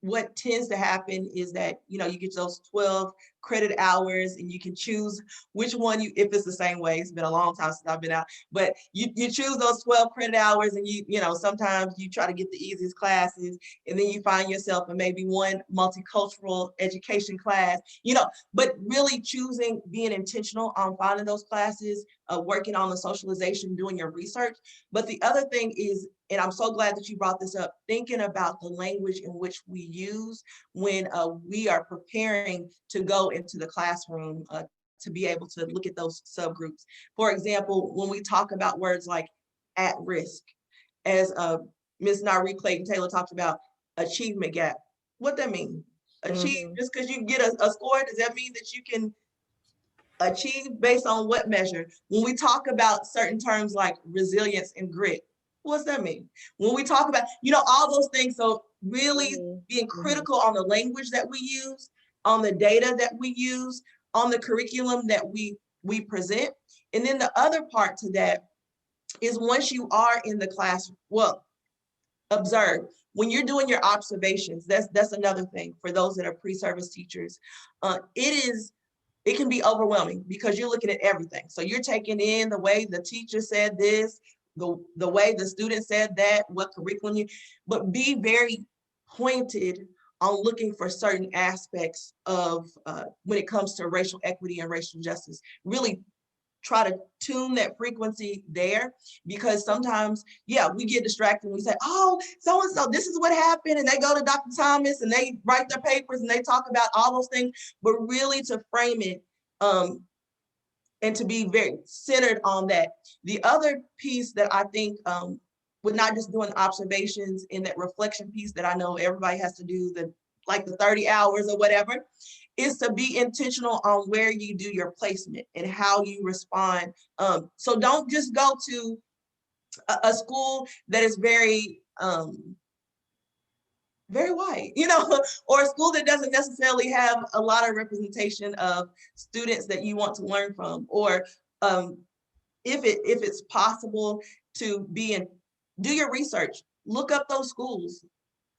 What tends to happen is that, you get those 12 credit hours and you can choose which one if it's the same way. It's been a long time since I've been out, but you choose those 12 credit hours, and sometimes you try to get the easiest classes, and then you find yourself in maybe one multicultural education class, but really choosing, being intentional on finding those classes, working on the socialization, doing your research. But the other thing is, and I'm so glad that you brought this up, thinking about the language in which we use when we are preparing to go into the classroom to be able to look at those subgroups. For example, when we talk about words like at risk, as Ms. Nyree Clayton Taylor talks about achievement gap, what that mean? Achieve, just because you get a score, does that mean that you can achieve based on what measure? When we talk about certain terms like resilience and grit, what's that mean? When we talk about, all those things, so really being critical on the language that we use, on the data that we use, on the curriculum that we present. And then the other part to that is, once you are in the class, observe. When you're doing your observations, that's another thing for those that are pre-service teachers. It can be overwhelming because you're looking at everything. So you're taking in the way the teacher said this, the way the student said that, what curriculum but be very pointed on looking for certain aspects of when it comes to racial equity and racial justice. Really try to tune that frequency there, because sometimes, we get distracted and we say, oh, so-and-so, this is what happened. And they go to Dr. Thomas and they write their papers and they talk about all those things, but really to frame it and to be very centered on that. The other piece that I think with not just doing observations in that reflection piece that I know everybody has to do, the 30 hours or whatever, is to be intentional on where you do your placement and how you respond. So don't just go to a school that is very white, or a school that doesn't necessarily have a lot of representation of students that you want to learn from, or if it's possible to do your research, look up those schools,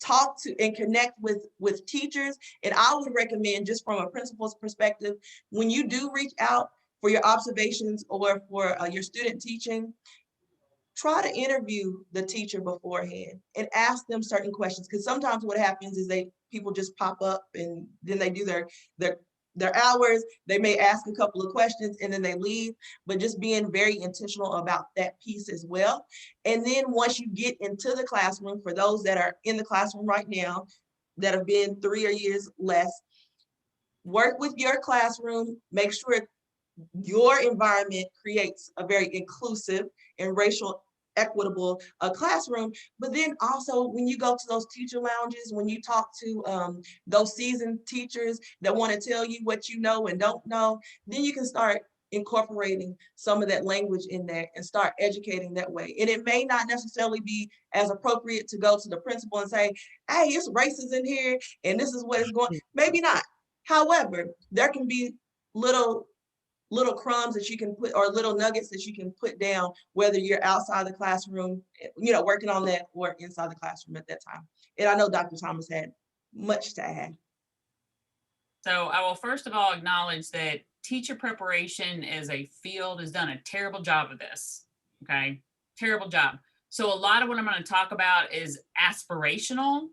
talk to and connect with teachers. And I would recommend, just from a principal's perspective, when you do reach out for your observations or for your student teaching, try to interview the teacher beforehand and ask them certain questions. Because sometimes what happens is people just pop up and then they do their hours, they may ask a couple of questions and then they leave, but just being very intentional about that piece as well. And then once you get into the classroom, for those that are in the classroom right now, that have been 3 or years less, work with your classroom, make sure your environment creates a very inclusive and racial equitable classroom. But then also, when you go to those teacher lounges, when you talk to those seasoned teachers that want to tell you what you know and don't know, then you can start incorporating some of that language in there and start educating that way. And it may not necessarily be as appropriate to go to the principal and say, hey, it's racist in here and this is what it's going, maybe not. However, there can be little crumbs that you can put, or little nuggets that you can put down, whether you're outside the classroom, working on that, or inside the classroom at that time. And I know Dr. Thomas had much to add. So I will first of all acknowledge that teacher preparation as a field has done a terrible job of this. Okay, terrible job. So a lot of what I'm going to talk about is aspirational,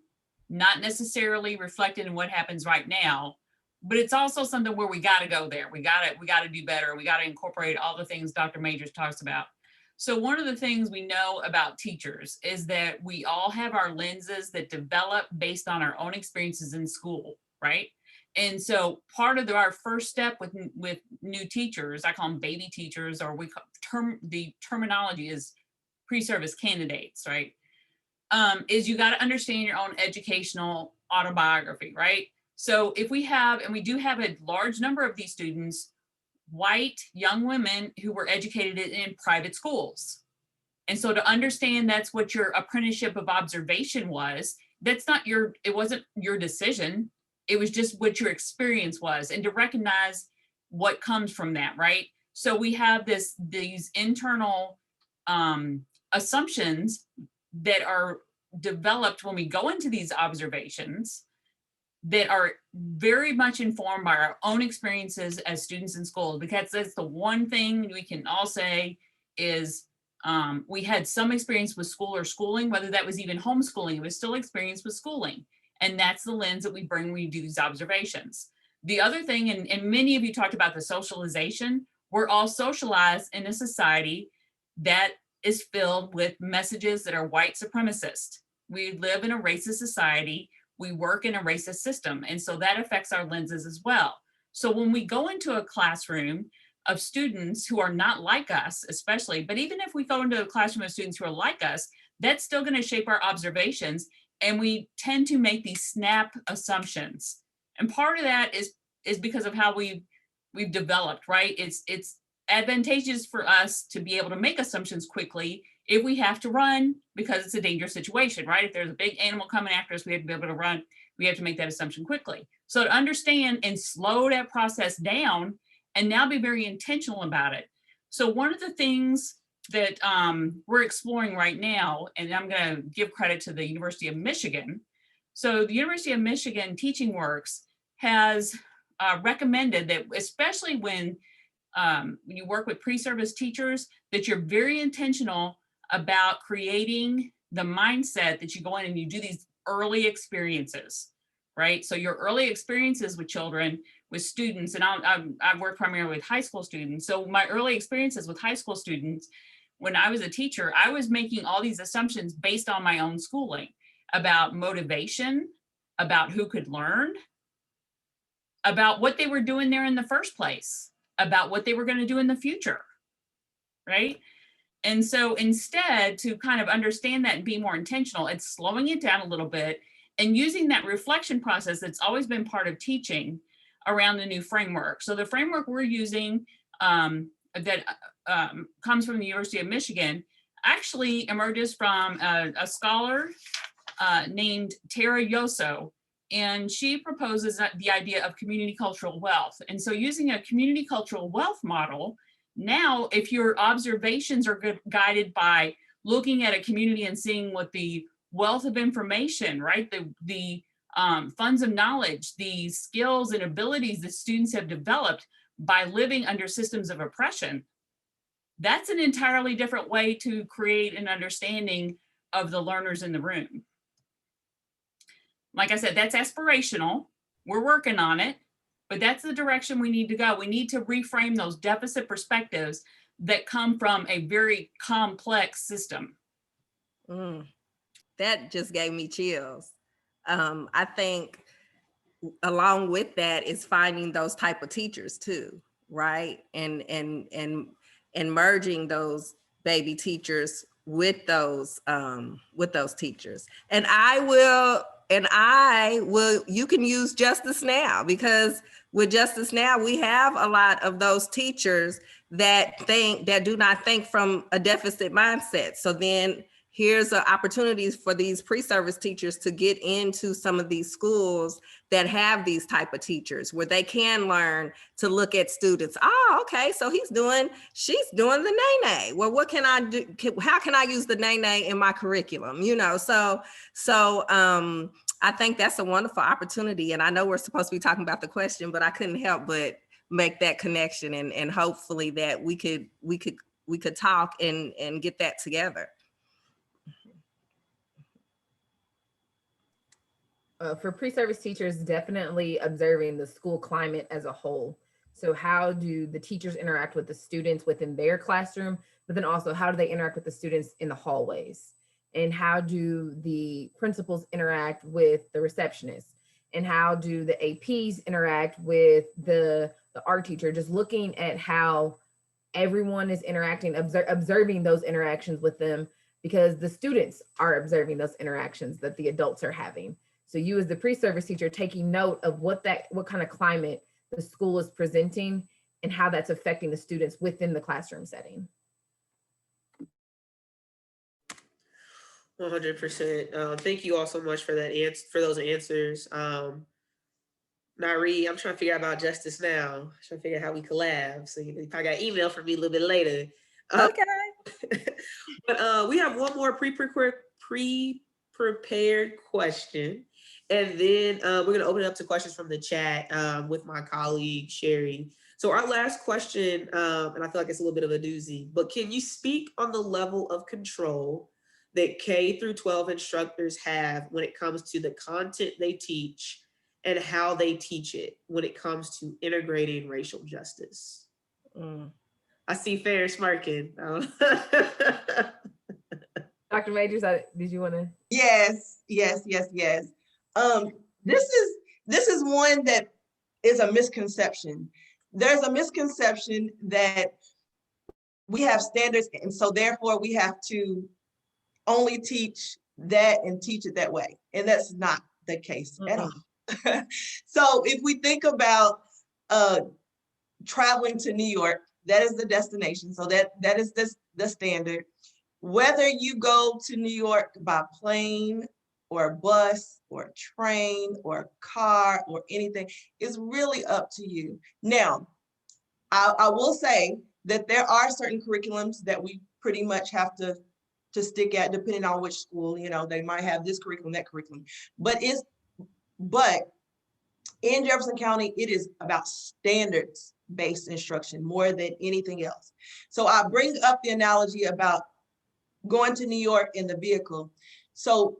not necessarily reflected in what happens right now, but it's also something where we got to go there. We got to do better. We got to incorporate all the things Dr. Majors talks about. So one of the things we know about teachers is that we all have our lenses that develop based on our own experiences in school, right? And so part of our first step with new teachers, I call them baby teachers, or the terminology is pre-service candidates, right? Is you got to understand your own educational autobiography, right? So if we have, and we do have a large number of these students, white young women who were educated in private schools. And so to understand that's what your apprenticeship of observation was, that's not it wasn't your decision. It was just what your experience was, and to recognize what comes from that, right? So we have these internal assumptions that are developed when we go into these observations that are very much informed by our own experiences as students in school, because that's the one thing we can all say is we had some experience with school or schooling, whether that was even homeschooling, it was still experience with schooling. And that's the lens that we bring when we do these observations. The other thing, and many of you talked about the socialization, we're all socialized in a society that is filled with messages that are white supremacist. We live in a racist society. We work in a racist system. And so that affects our lenses as well. So when we go into a classroom of students who are not like us, especially, but even if we go into a classroom of students who are like us, that's still going to shape our observations. And we tend to make these snap assumptions. And part of that is because of how we've developed, right? It's advantageous for us to be able to make assumptions quickly if we have to run, because it's a dangerous situation, right? If there's a big animal coming after us, we have to be able to run. We have to make that assumption quickly. So to understand and slow that process down and now be very intentional about it. So one of the things that we're exploring right now, and I'm going to give credit to the University of Michigan. So the University of Michigan Teaching Works has recommended that, especially when you work with pre-service teachers, that you're very intentional about creating the mindset that you go in and you do these early experiences, right? So your early experiences with children, with students, and I work primarily with high school students. So my early experiences with high school students, when I was a teacher, I was making all these assumptions based on my own schooling about motivation, about who could learn, about what they were doing there in the first place, about what they were going to do in the future, right? And so instead, to kind of understand that and be more intentional, it's slowing it down a little bit and using that reflection process that's always been part of teaching around the new framework. So the framework we're using that comes from the University of Michigan actually emerges from a scholar named Tara Yoso, and she proposes the idea of community cultural wealth. And so using a community cultural wealth model, now if your observations are guided by looking at a community and seeing what the wealth of information, right, the funds of knowledge, the skills and abilities that students have developed by living under systems of oppression, that's an entirely different way to create an understanding of the learners in the room. Like I said, that's aspirational. We're working on it, but that's the direction we need to go. We need to reframe those deficit perspectives that come from a very complex system. That just gave me chills. I think along with that is finding those type of teachers too, right? And merging those baby teachers with those teachers. And I will, you can use Justice Now, because with Justice Now, we have a lot of those teachers that do not think from a deficit mindset. So then here's opportunities for these pre-service teachers to get into some of these schools that have these type of teachers where they can learn to look at students. Oh, okay, so she's doing the nay-nay. Well, what can I do? How can I use the nay-nay in my curriculum? You know, so I think that's a wonderful opportunity. And I know we're supposed to be talking about the question, but I couldn't help but make that connection, and hopefully that we could talk and get that together. For pre-service teachers, definitely observing the school climate as a whole. So how do the teachers interact with the students within their classroom, but then also how do they interact with the students in the hallways? And how do the principals interact with the receptionists? and how do the APs interact with the art teacher, just looking at how everyone is interacting, observing those interactions with them, because the students are observing those interactions that the adults are having. So you as the pre-service teacher taking note of what kind of climate the school is presenting and how that's affecting the students within the classroom setting. 100%. Thank you all so much for that for those answers. Nyree, I'm trying to figure out about Justice Now. Trying to figure out how we collab. So you probably got email from me a little bit later. Okay. But we have one more pre-prepared question. And then we're going to open it up to questions from the chat with my colleague, Sherry. So our last question, and I feel like it's a little bit of a doozy, but can you speak on the level of control that K through 12 instructors have when it comes to the content they teach and how they teach it when it comes to integrating racial justice? I see Farren smirking. Dr. Majors, did you want to? Yes. This is one that is a misconception. There's a misconception that we have standards, and so therefore we have to only teach that and teach it that way. And that's not the case at all. So if we think about traveling to New York, that is the destination. So that is the standard. Whether you go to New York by plane or bus or train or car or anything, is really up to you. Now, I will say that there are certain curriculums that we pretty much have to stick at, depending on which school. You know, they might have this curriculum, that curriculum, but in Jefferson County, it is about standards-based instruction more than anything else. So I bring up the analogy about going to New York in the vehicle. So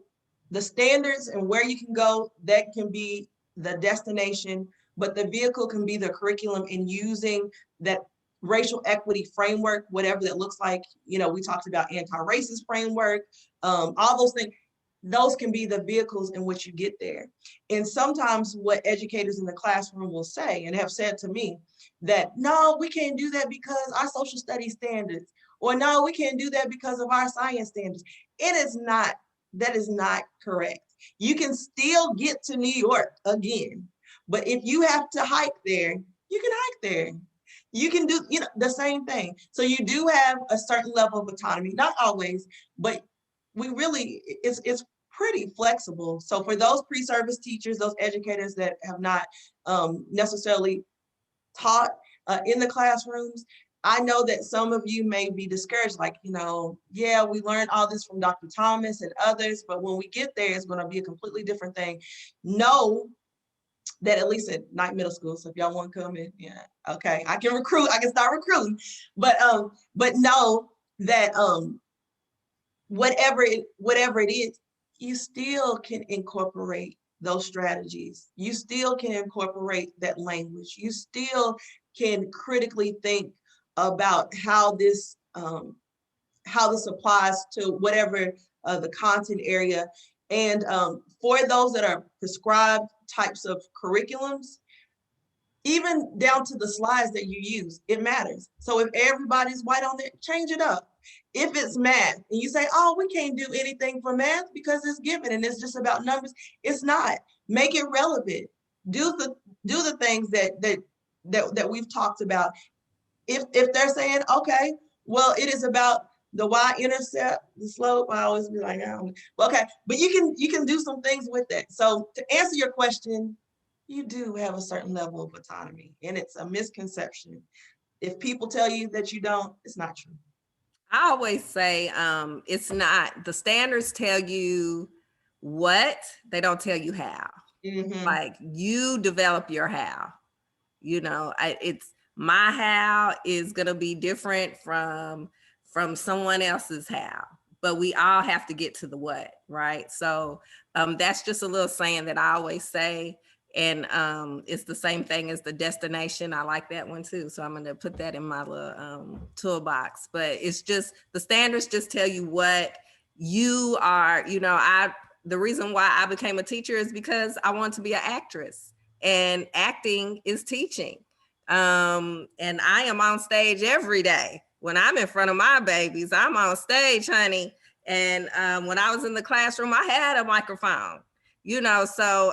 the standards and where you can go, that can be the destination, but the vehicle can be the curriculum in using that racial equity framework, whatever that looks like. You know, we talked about anti-racist framework, all those things. Those can be the vehicles in which you get there. And sometimes what educators in the classroom will say and have said to me that, no, we can't do that because our social studies standards, or no, we can't do that because of our science standards. That is not correct. You can still get to New York again, but if you have to hike there, you can hike there. You can do, the same thing. So you do have a certain level of autonomy, not always, but it's pretty flexible. So for those pre-service teachers, those educators that have not necessarily taught in the classrooms, I know that some of you may be discouraged, like, yeah, we learned all this from Dr. Thomas and others, but when we get there, it's going to be a completely different thing. Know that at least at Knight Middle School, so if y'all want to come in, yeah, okay, I can start recruiting, but know that whatever it is, you still can incorporate those strategies. You still can incorporate that language. You still can critically think about how this applies to whatever the content area. And for those that are prescribed types of curriculums, even down to the slides that you use, it matters. So if everybody's white on there, change it up. If it's math and you say, oh, we can't do anything for math because it's given and it's just about numbers, it's not. Make it relevant. Do the things that we've talked about. If they're saying, okay, well, it is about the y-intercept, the slope, I always be like, okay, but you can do some things with that. So to answer your question, you do have a certain level of autonomy, and it's a misconception. If people tell you that you don't, it's not true. I always say it's not. The standards tell you what, they don't tell you how. Like, you develop your how. It's my how is gonna be different from someone else's how, but we all have to get to the what, right? So that's just a little saying that I always say. And it's the same thing as the destination. I like that one too. So I'm going to put that in my little toolbox. But it's just, the standards just tell you what you are. the reason why I became a teacher is because I wanted to be an actress, and acting is teaching. And I am on stage every day. When I'm in front of my babies, I'm on stage, honey. And when I was in the classroom, I had a microphone, so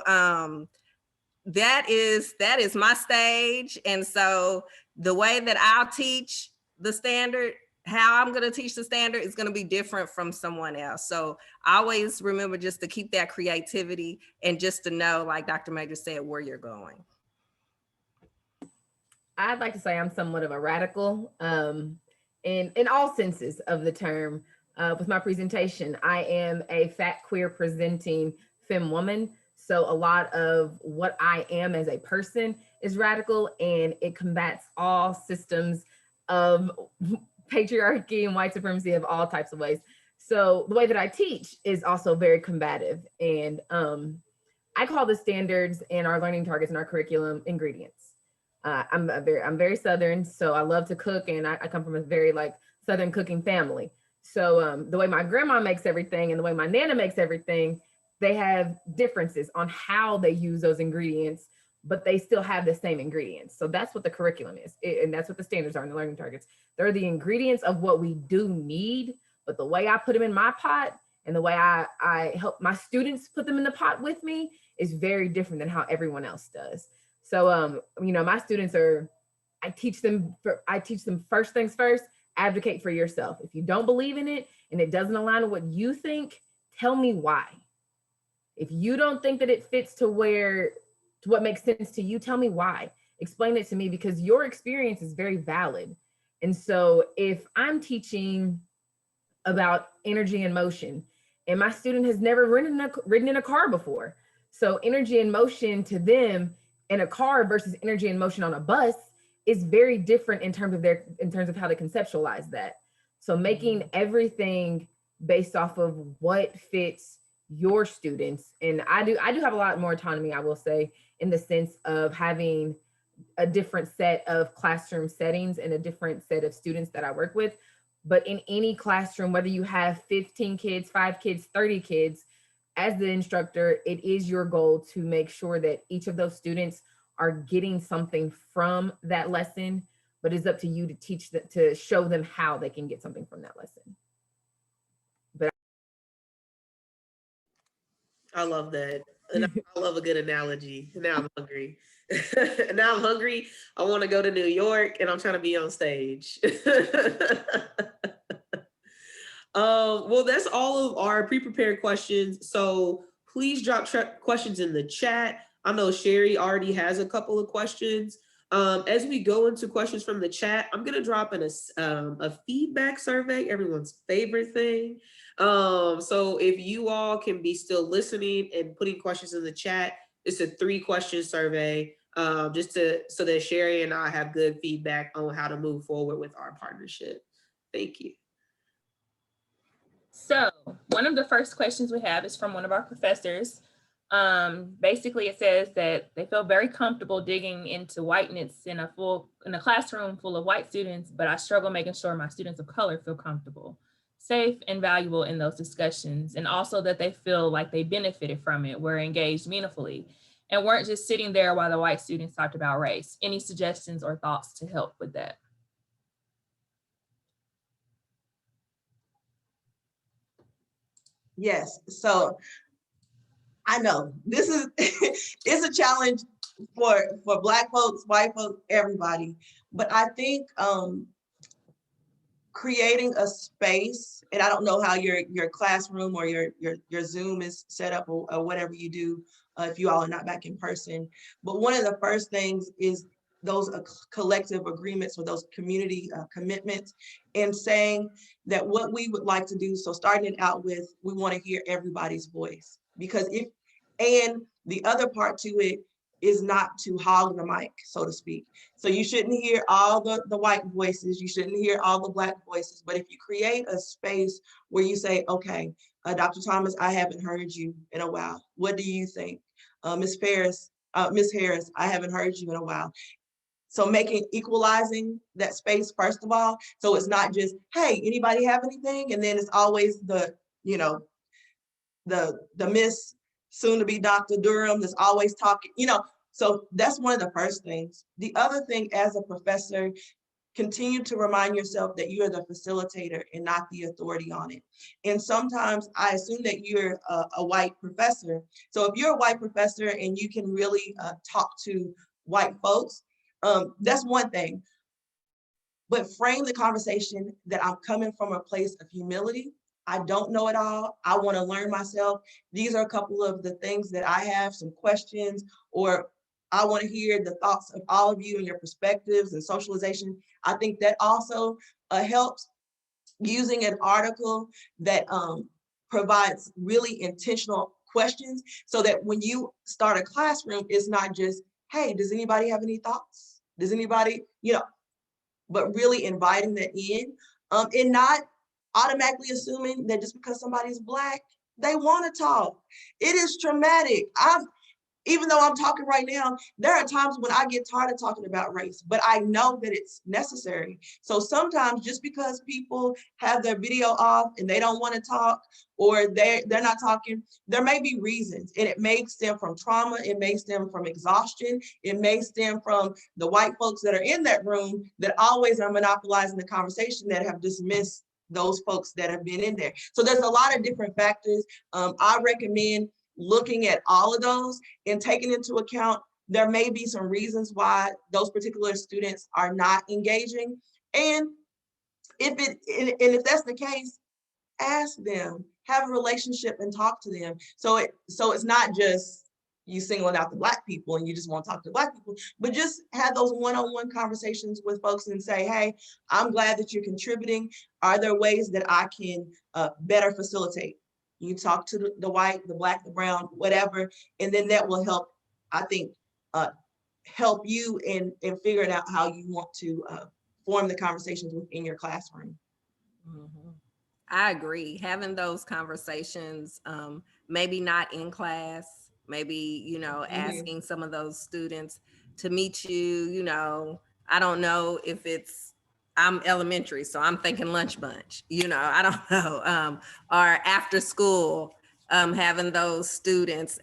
that is my stage. And so the way that I'll teach the standard, how I'm going to teach the standard is going to be different from someone else. So I always remember just to keep that creativity and just to know, like Dr. Major said, where you're going. I'd like to say I'm somewhat of a radical in all senses of the term. With my presentation, I am a fat, queer presenting femme woman. So a lot of what I am as a person is radical, and it combats all systems of patriarchy and white supremacy of all types of ways. So the way that I teach is also very combative. And I call the standards and our learning targets and our curriculum ingredients. I'm very Southern, so I love to cook, and I come from a very Southern cooking family. So the way my grandma makes everything and the way my Nana makes everything, they have differences on how they use those ingredients, but they still have the same ingredients. So that's what the curriculum is. And that's what the standards are in the learning targets. They're the ingredients of what we do need, but the way I put them in my pot and the way I help my students put them in the pot with me is very different than how everyone else does. So, my students I teach them first things first, advocate for yourself. If you don't believe in it and it doesn't align with what you think, tell me why. If you don't think that it fits to what makes sense to you, tell me why. Explain it to me, because your experience is very valid. And so if I'm teaching about energy and motion and my student has never ridden in a car before, so energy and motion to them in a car versus energy and motion on a bus is very different in terms of how they conceptualize that. So making everything based off of what fits your students. And I do have a lot more autonomy, I will say, in the sense of having a different set of classroom settings and a different set of students that I work with. But in any classroom, whether you have 15 kids, 5 kids, 30 kids, as the instructor, it is your goal to make sure that each of those students are getting something from that lesson, but it's up to you to show them how they can get something from that lesson. I love that. And I love a good analogy. Now I'm hungry. Now I'm hungry. I want to go to New York and I'm trying to be on stage. Well, that's all of our pre-prepared questions. So please drop questions in the chat. I know Sherry already has a couple of questions. As we go into questions from the chat, I'm going to drop in a feedback survey, everyone's favorite thing. So if you all can be still listening and putting questions in the chat, it's a 3-question survey, so that Sherry and I have good feedback on how to move forward with our partnership. Thank you. So one of the first questions we have is from one of our professors. Basically, it says that they feel very comfortable digging into whiteness in a classroom full of white students, but I struggle making sure my students of color feel comfortable, safe, and valuable in those discussions, and also that they feel like they benefited from it, were engaged meaningfully, and weren't just sitting there while the white students talked about race. Any suggestions or thoughts to help with that? Yes, so I know this is it's a challenge for Black folks, white folks, everybody. But I think creating a space, and I don't know how your classroom or your Zoom is set up or whatever you do if you all are not back in person. But one of the first things is those collective agreements or those community commitments, and saying that what we would like to do. So starting it out with, we want to hear everybody's voice, because and the other part to it is not to hog the mic, so to speak. So you shouldn't hear all the white voices, you shouldn't hear all the Black voices, but if you create a space where you say, okay, Dr. Thomas, I haven't heard you in a while. What do you think? Ms. Harris, I haven't heard you in a while. So equalizing that space, first of all, so it's not just, hey, anybody have anything? And then it's always the, Miss soon to be Dr. Durham that's always talking, so that's one of the first things. The other thing, as a professor, continue to remind yourself that you are the facilitator and not the authority on it. And sometimes I assume that you're a white professor. So if you're a white professor and you can really talk to white folks, that's one thing. But frame the conversation that I'm coming from a place of humility. I don't know it all. I want to learn myself. These are a couple of the things that I have some questions, or I want to hear the thoughts of all of you and your perspectives and socialization. I think that also helps, using an article that provides really intentional questions, so that when you start a classroom, it's not just, hey, does anybody have any thoughts? Does anybody, but really inviting that in, and not automatically assuming that just because somebody's Black, they want to talk. It is traumatic. Even though I'm talking right now, there are times when I get tired of talking about race, but I know that it's necessary. So sometimes, just because people have their video off and they don't want to talk, or they're not talking, there may be reasons, and it may stem from trauma, it may stem from exhaustion, it may stem from the white folks that are in that room that always are monopolizing the conversation, that have dismissed those folks that have been in there. So there's a lot of different factors. I recommend looking at all of those and taking into account there may be some reasons why those particular students are not engaging. And if that's the case, ask them, have a relationship and talk to them. So it's not just you singling out the Black people and you just want to talk to Black people, but just have those one-on-one conversations with folks and say, hey, I'm glad that you're contributing. Are there ways that I can better facilitate? You talk to the white, the Black, the brown, whatever, and then that will help, I think, help you in figuring out how you want to form the conversations within your classroom. Mm-hmm. I agree. Having those conversations, maybe not in class, maybe, asking some of those students to meet you, I don't know if I'm elementary, so I'm thinking lunch bunch, I don't know, or after school, having those students,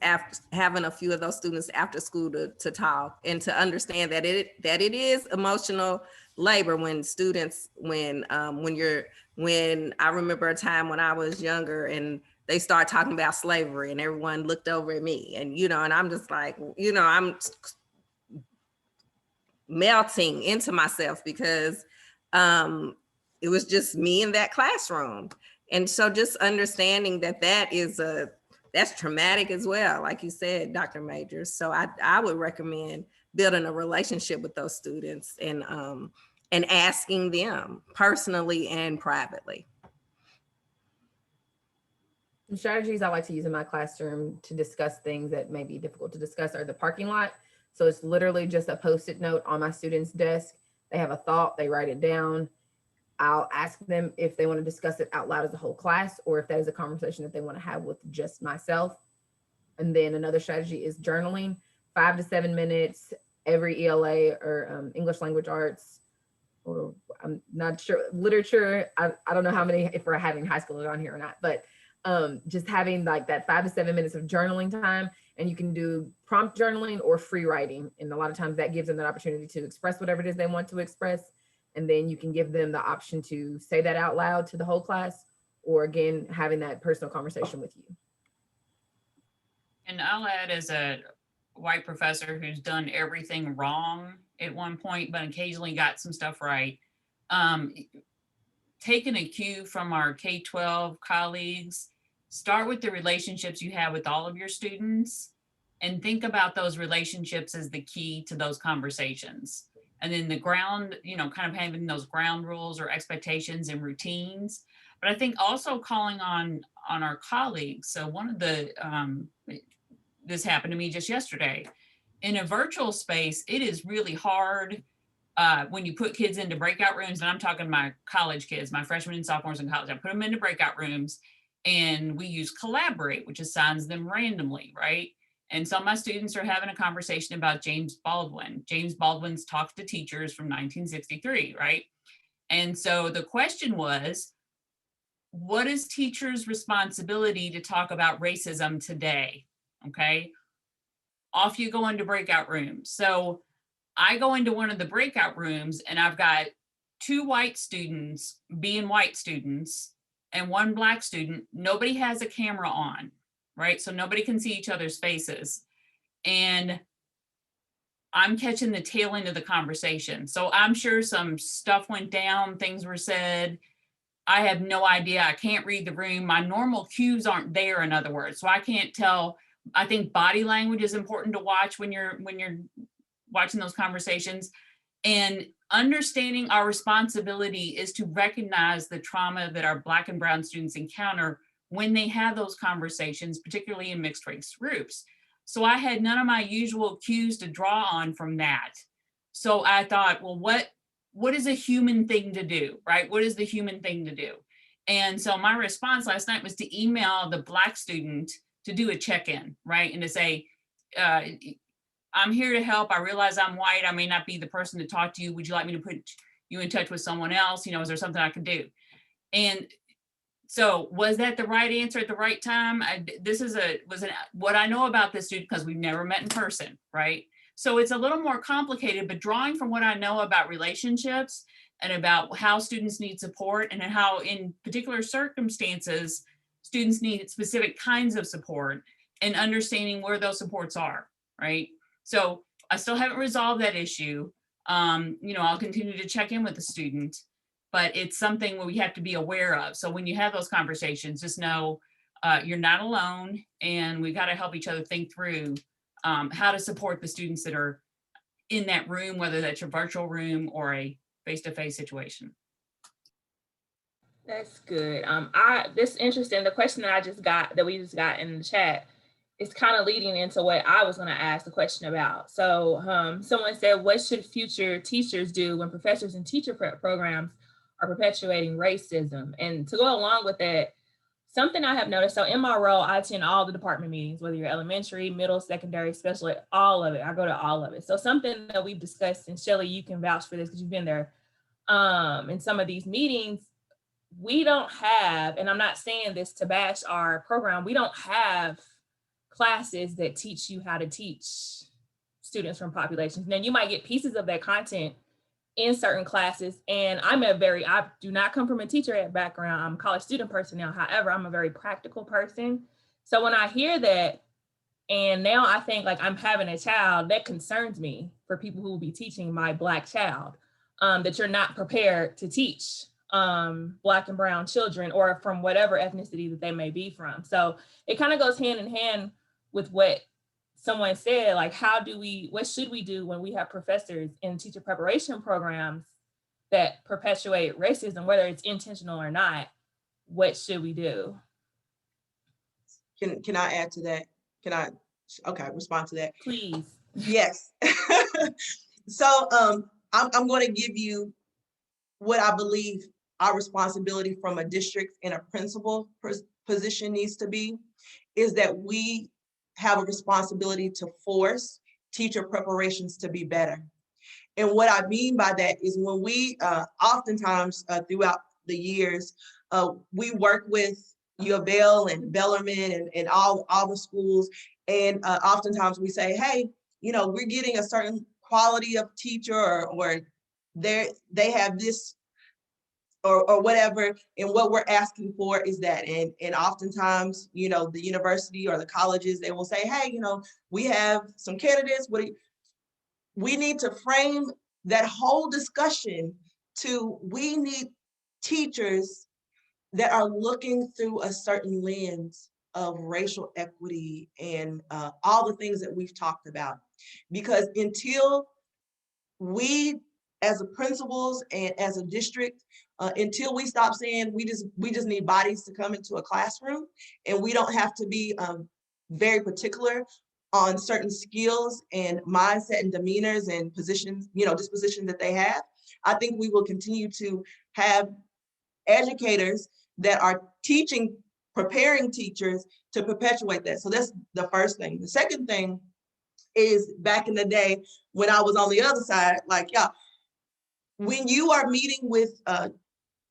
having a few of those students after school to talk and to understand that it is emotional labor when students, when I remember a time when I was younger and they start talking about slavery and everyone looked over at me and, and I'm just like, I'm melting into myself because it was just me in that classroom. And so just understanding that that's traumatic as well, like you said, Dr. Majors. So I would recommend building a relationship with those students and asking them personally and privately. The strategies I like to use in my classroom to discuss things that may be difficult to discuss are the parking lot. So it's literally just a Post-it note on my student's desk. They have a thought, they write it down. I'll ask them if they want to discuss it out loud as a whole class, or if that is a conversation that they want to have with just myself. And then another strategy is journaling, 5 to 7 minutes every ELA or English language arts, or I'm not sure, literature. I don't know how many, if we're having high schoolers on here or not, but just having like that 5 to 7 minutes of journaling time. And you can do prompt journaling or free writing. And a lot of times that gives them that opportunity to express whatever it is they want to express. And then you can give them the option to say that out loud to the whole class, or again, having that personal conversation with you. And I'll add, as a white professor who's done everything wrong at one point, but occasionally got some stuff right, taking a cue from our K-12 colleagues, start with the relationships you have with all of your students and think about those relationships as the key to those conversations. And then the ground, kind of having those ground rules or expectations and routines. But I think also calling on our colleagues. So one of the, this happened to me just yesterday. In a virtual space, it is really hard when you put kids into breakout rooms, and I'm talking my college kids, my freshmen and sophomores in college, I put them into breakout rooms and we use Collaborate, which assigns them randomly, right? And so my students are having a conversation about James Baldwin. James Baldwin's Talk to Teachers from 1963, right? And so the question was, what is teachers' responsibility to talk about racism today? Okay, off you go into breakout rooms. So I go into one of the breakout rooms and I've got 2 white students being white students and 1 black student. Nobody has a camera on, right? So nobody can see each other's faces. And I'm catching the tail end of the conversation. So I'm sure some stuff went down, things were said. I have no idea. I can't read the room. My normal cues aren't there, in other words. So I can't tell. I think body language is important to watch when you're watching those conversations. And understanding our responsibility is to recognize the trauma that our Black and brown students encounter when they have those conversations, particularly in mixed race groups. So I had none of my usual cues to draw on from that. So I thought, well, what is a human thing to do, right? What is the human thing to do? And so my response last night was to email the Black student to do a check-in, right? And to say, I'm here to help. I realize I'm white. I may not be the person to talk to you. Would you like me to put you in touch with someone else? You know, is there something I could do? And so was that the right answer at the right time? What I know about this student, because we've never met in person, right? So it's a little more complicated, but drawing from what I know about relationships and about how students need support and how in particular circumstances, students need specific kinds of support and understanding where those supports are, right? So I still haven't resolved that issue. You know, I'll continue to check in with the student, but it's something where we have to be aware of. So when you have those conversations, just know you're not alone, and we got to help each other think through how to support the students that are in that room, whether that's your virtual room or a face-to-face situation. That's good. This is interesting. The question that we just got in the chat is kind of leading into what I was going to ask the question about. So someone said, what should future teachers do when professors and teacher prep programs are perpetuating racism? And to go along with that, something I have noticed, so in my role, I attend all the department meetings, whether you're elementary, middle, secondary, special ed, all of it. I go to all of it. So something that we've discussed, and Shelley, you can vouch for this because you've been there, in some of these meetings, we don't have, and I'm not saying this to bash our program, we don't have classes that teach you how to teach students from populations. Now you might get pieces of that content in certain classes. And I do not come from a teacher background. I'm a college student personnel. However, I'm a very practical person. So when I hear that, and now I think like I'm having a child, that concerns me for people who will be teaching my Black child, that you're not prepared to teach Black and brown children or from whatever ethnicity that they may be from. So it kind of goes hand in hand with what someone said, like, what should we do when we have professors in teacher preparation programs that perpetuate racism, whether it's intentional or not? What should we do? Can I add to that? Respond to that? Please. Yes. So I'm going to give you what I believe our responsibility from a district and a principal position needs to be, is that we have a responsibility to force teacher preparations to be better. And what I mean by that is when we oftentimes throughout the years, we work with U of L and Bellarmine and all the schools. And oftentimes we say, hey, you know, we're getting a certain quality of teacher or they have this or whatever, and what we're asking for is that. And oftentimes, you know, the university or the colleges, they will say, hey, you know, we have some candidates. We need to frame that whole discussion to, we need teachers that are looking through a certain lens of racial equity and all the things that we've talked about. Because until we, as a principals and as a district, until we stop saying we just need bodies to come into a classroom, and we don't have to be very particular on certain skills and mindset and demeanors and positions, you know, dispositions that they have, I think we will continue to have educators that are preparing teachers to perpetuate that. So that's the first thing. The second thing is, back in the day when I was on the other side, like, yeah, when you are meeting with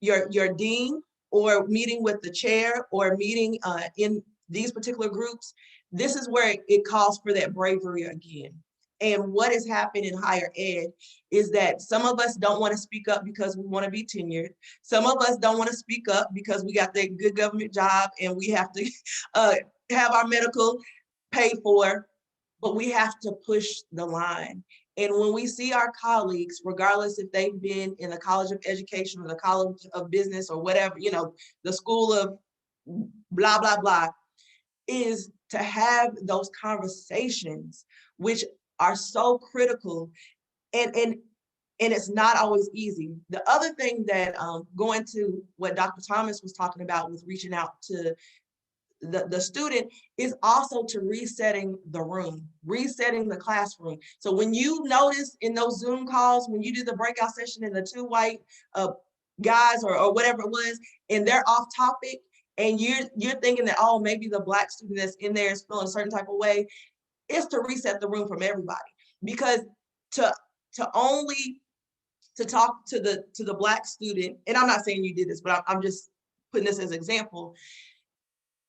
your dean or meeting with the chair or meeting in these particular groups, this is where it calls for that bravery again. And what has happened in higher ed is that some of us don't want to speak up because we want to be tenured. Some of us don't want to speak up because we got that good government job and we have to have our medical paid for, but we have to push the line. And when we see our colleagues, regardless if they've been in the College of Education or the College of Business or whatever, you know, the school of blah, blah, blah, is to have those conversations, which are so critical, and it's not always easy. The other thing that going to what Dr. Thomas was talking about with reaching out to the student is also to resetting the room, resetting the classroom. So when you notice in those Zoom calls, when you do the breakout session and the two white guys or whatever it was, and they're off topic, and you're thinking that, oh, maybe the Black student that's in there is feeling a certain type of way, is to reset the room from everybody. Because to talk to the Black student, and I'm not saying you did this, but I'm just putting this as an example,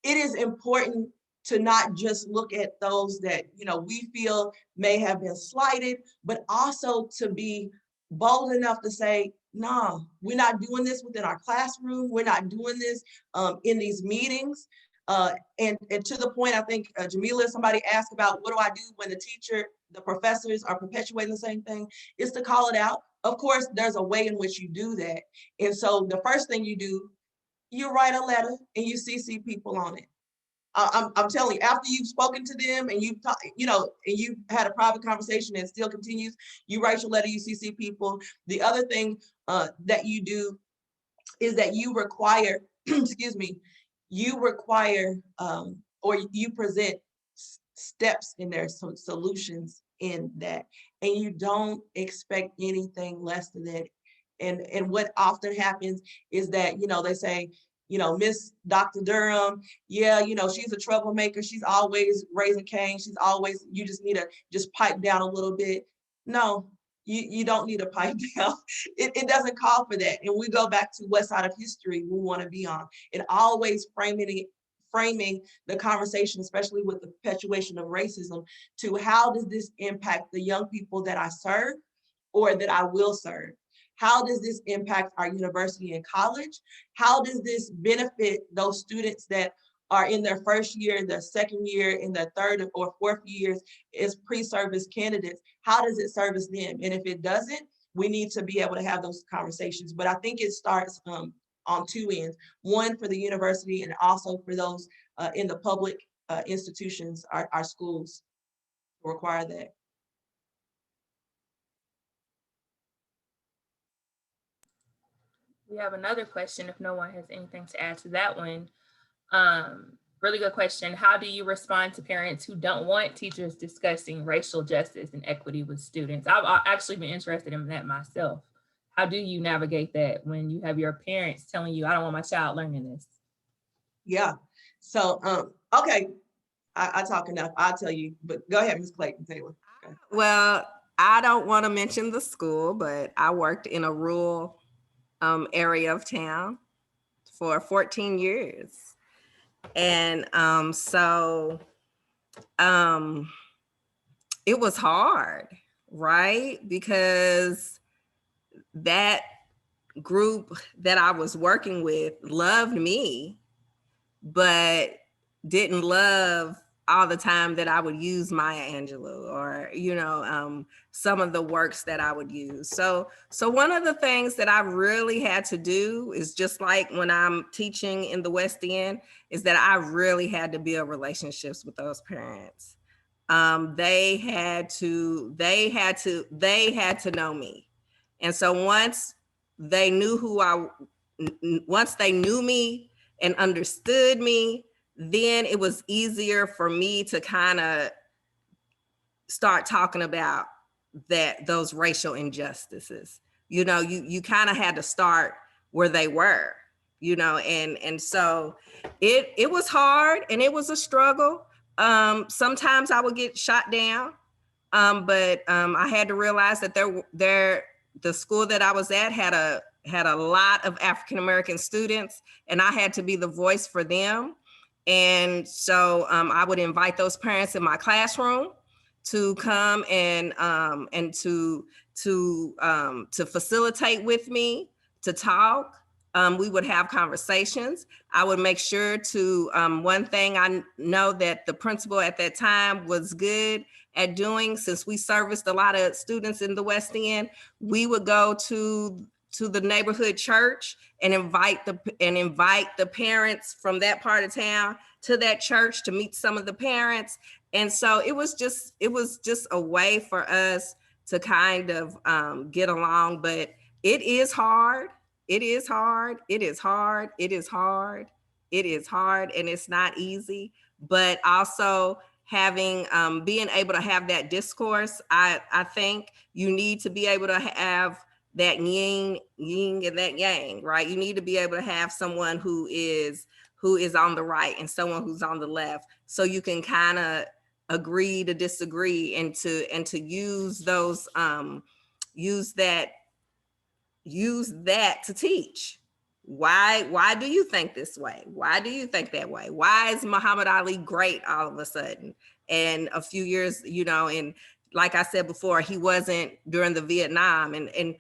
it is important to not just look at those that, you know, we feel may have been slighted, but also to be bold enough to say, no, we're not doing this within our classroom. We're not doing this in these meetings. And to the point, I think Jamila, somebody asked about what do I do when the professors are perpetuating the same thing, is to call it out. Of course, there's a way in which you do that. And so the first thing you do, you write a letter and you CC people on it. I'm telling you, after you've spoken to them and you've talked, you know, and you've had a private conversation and it still continues, you write your letter, you CC people. The other thing that you do is that you require, excuse me, you require or you present steps in there, so solutions in that, and you don't expect anything less than that. And what often happens is that, you know, they say, you know, Miss Dr. Durham, yeah, you know, she's a troublemaker. She's always raising Cain. She's always, you just need to just pipe down a little bit. No, you don't need to pipe down. It doesn't call for that. And we go back to what side of history we want to be on. And always framing the conversation, especially with the perpetuation of racism, to how does this impact the young people that I serve or that I will serve? How does this impact our university and college? How does this benefit those students that are in their first year, their second year, in their third or fourth years as pre-service candidates? How does it service them? And if it doesn't, we need to be able to have those conversations. But I think it starts on two ends. One, for the university, and also for those in the public institutions, our schools require that. We have another question if no one has anything to add to that one. Really good question. How do you respond to parents who don't want teachers discussing racial justice and equity with students? I've actually been interested in that myself. How do you navigate that when you have your parents telling you, I don't want my child learning this? Yeah, so, okay, I talk enough, I'll tell you, but go ahead, Ms. Clayton Taylor. Okay. Well, I don't want to mention the school, but I worked in a rural area of town for 14 years. And so it was hard, right? Because that group that I was working with loved me, but didn't love all the time that I would use Maya Angelou or, you know, some of the works that I would use. So one of the things that I really had to do is, just like when I'm teaching in the West End, is that I really had to build relationships with those parents. They had to know me. And so once they knew me and understood me, then it was easier for me to kind of start talking about those racial injustices. You know, you kind of had to start where they were, you know, and so it was hard and it was a struggle. Sometimes I would get shot down, but I had to realize that the school that I was at had had a lot of African-American students, and I had to be the voice for them. And so I would invite those parents in my classroom to come and to facilitate with me, to talk. We would have conversations. I would make sure to, one thing I know that the principal at that time was good at doing, since we serviced a lot of students in the West End, we would go to the neighborhood church and invite the parents from that part of town to that church to meet some of the parents. And so it was just a way for us to kind of get along. But it is hard. It is hard. It is hard. It is hard. It is hard, and it's not easy. But also having being able to have that discourse, I think you need to be able to have that yin and that yang, right? You need to be able to have someone who is on the right and someone who's on the left, so you can kind of agree to disagree and to use those use that to teach. Why do you think this way? Why do you think that way? Why is Muhammad Ali great all of a sudden? And a few years, and like I said before, he wasn't during the Vietnam. And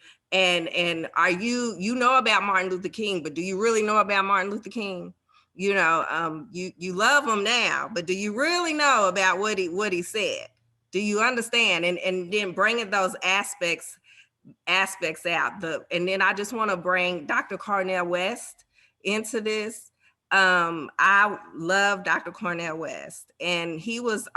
are you know about Martin Luther King, but do you really know about Martin Luther King? You love him now, but do you really know about what he said? Do you understand? And then bringing those aspects out. And then I just want to bring Dr. Cornel West into this. I love Dr. Cornel West, and he was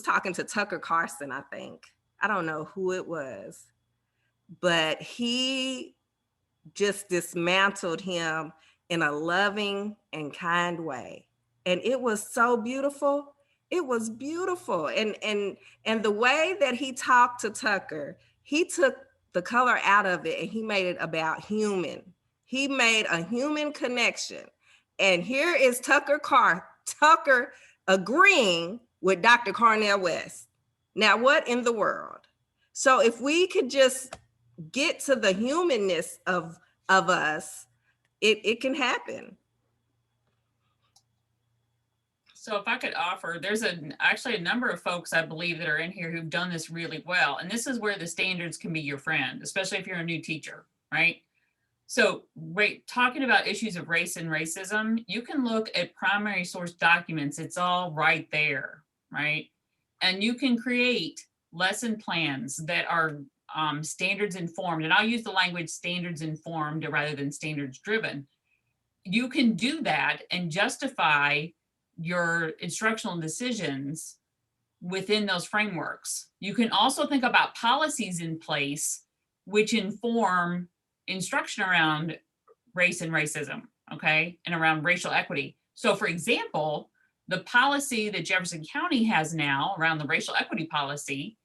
talking to Tucker Carlson, I think. I don't know who it was, but he just dismantled him in a loving and kind way. And it was so beautiful. It was beautiful. And the way that he talked to Tucker, he took the color out of it and he made it about human. He made a human connection. And here is Tucker agreeing with Dr. Cornel West. Now, what in the world? So if we could just get to the humanness of us, it can happen. So if I could offer, there's actually a number of folks I believe that are in here who've done this really well. And this is where the standards can be your friend, especially if you're a new teacher, right? So talking about issues of race and racism, you can look at primary source documents. It's all right there, right? And you can create lesson plans that are standards informed. And I'll use the language standards informed rather than standards driven. You can do that and justify your instructional decisions within those frameworks. You can also think about policies in place which inform instruction around race and racism, okay, and around racial equity. So for example, the policy that Jefferson County has now around the racial equity policy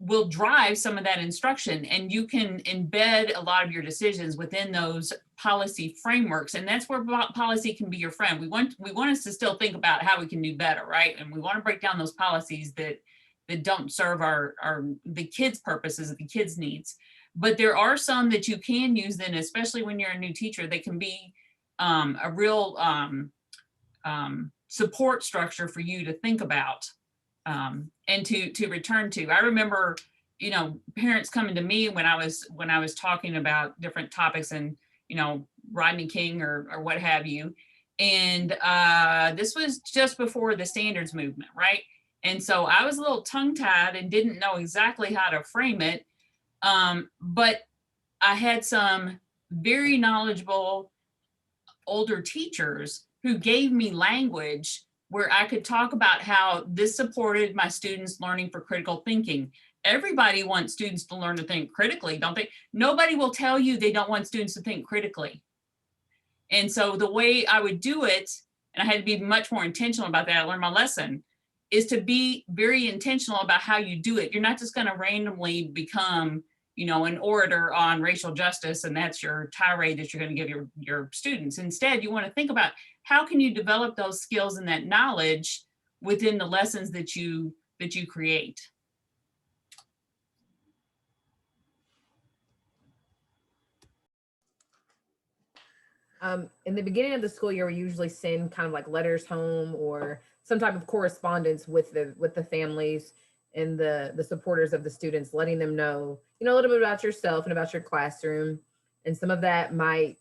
will drive some of that instruction, and you can embed a lot of your decisions within those policy frameworks. And that's where policy can be your friend. We want us to still think about how we can do better, right? And we want to break down those policies that don't serve the kids' purposes, the kids' needs. But there are some that you can use then, especially when you're a new teacher, that can be a real support structure for you to think about and to return to. I remember, parents coming to me when I was talking about different topics and, Rodney King or what have you. And this was just before the standards movement, right? And so I was a little tongue-tied and didn't know exactly how to frame it. But I had some very knowledgeable older teachers who gave me language where I could talk about how this supported my students learning for critical thinking. Everybody wants students to learn to think critically, don't they? Nobody will tell you they don't want students to think critically. And so the way I would do it, and I had to be much more intentional about that, I learned my lesson, is to be very intentional about how you do it. You're not just going to randomly become, an orator on racial justice, and that's your tirade that you're going to give your students. Instead, you want to think about how can you develop those skills and that knowledge within the lessons that you create. In the beginning of the school year, we usually send kind of like letters home or some type of correspondence with the families and the supporters of the students, letting them know, a little bit about yourself and about your classroom. And some of that might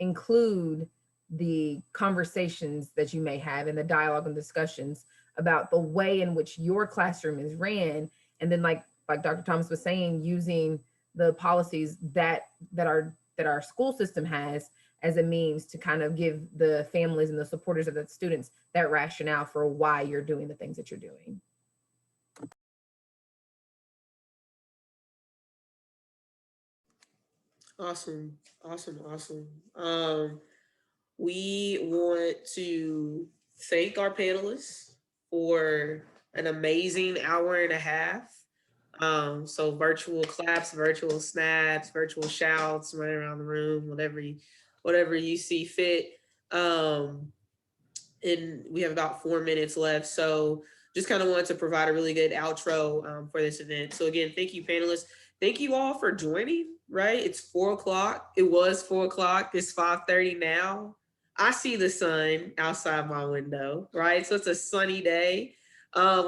include the conversations that you may have and the dialogue and discussions about the way in which your classroom is ran. And then like Dr. Thomas was saying, using the policies that our school system has as a means to kind of give the families and the supporters of the students that rationale for why you're doing the things that you're doing. Awesome. We want to thank our panelists for an amazing hour and a half. So virtual claps, virtual snaps, virtual shouts, running around the room, whatever you see fit. And we have about 4 minutes left. So just kind of wanted to provide a really good outro for this event. So again, thank you, panelists. Thank you all for joining, right? It's 4 o'clock. It was 4 o'clock. It's 5:30 now. I see the sun outside my window, right? So it's a sunny day.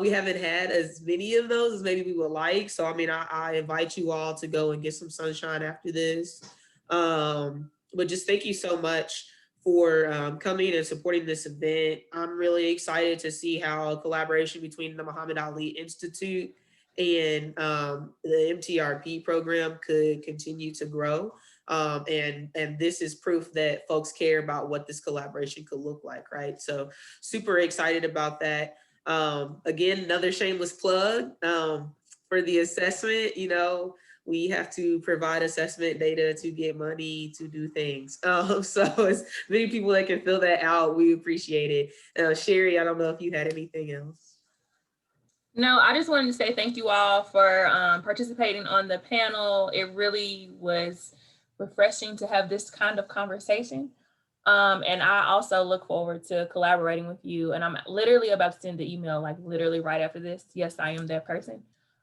We haven't had as many of those as maybe we would like. So, I mean, I invite you all to go and get some sunshine after this. But just thank you so much for coming and supporting this event. I'm really excited to see how a collaboration between the Muhammad Ali Institute and the MTRP program could continue to grow. And this is proof that folks care about what this collaboration could look like, right? So super excited about that. Again, another shameless plug for the assessment. We have to provide assessment data to get money to do things. So as many people that can fill that out, we appreciate it. Sherry, I don't know if you had anything else. No, I just wanted to say thank you all for participating on the panel. It really was refreshing to have this kind of conversation. And I also look forward to collaborating with you. And I'm literally about to send the email, like literally right after this. Yes, I am that person.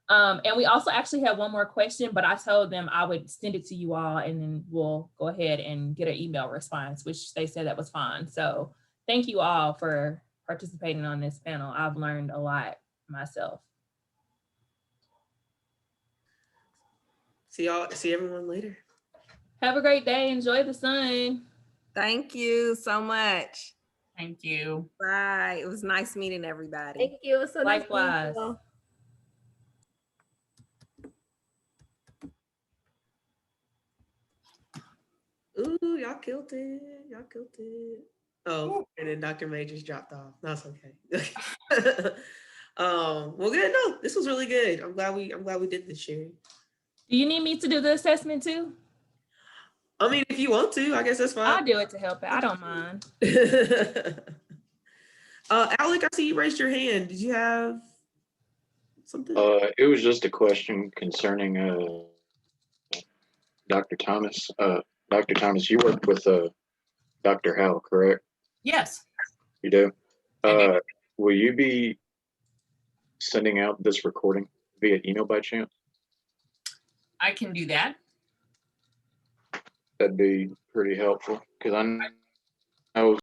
And we also actually have one more question, but I told them I would send it to you all and then we'll go ahead and get an email response, which they said that was fine. So thank you all for participating on this panel. I've learned a lot myself. See everyone later. Have a great day. Enjoy the sun. Thank you so much. Thank you. Bye. It was nice meeting everybody. Thank you. It was so nice meeting you Likewise. all. Ooh, y'all killed it. Oh, and then Dr. May just dropped off. That's okay. Well, good. No, this was really good. I'm glad we did this, Sherry. Do you need me to do the assessment too? I mean, if you want to, I guess that's fine. I'll do it to help out. I don't mind. Alec, I see you raised your hand. Did you have something? It was just a question concerning Dr. Thomas. Dr. Thomas, you work with Dr. Howell, correct? Yes. You do? I do. Will you be sending out this recording via email by chance? I can do that. That'd be pretty helpful because I know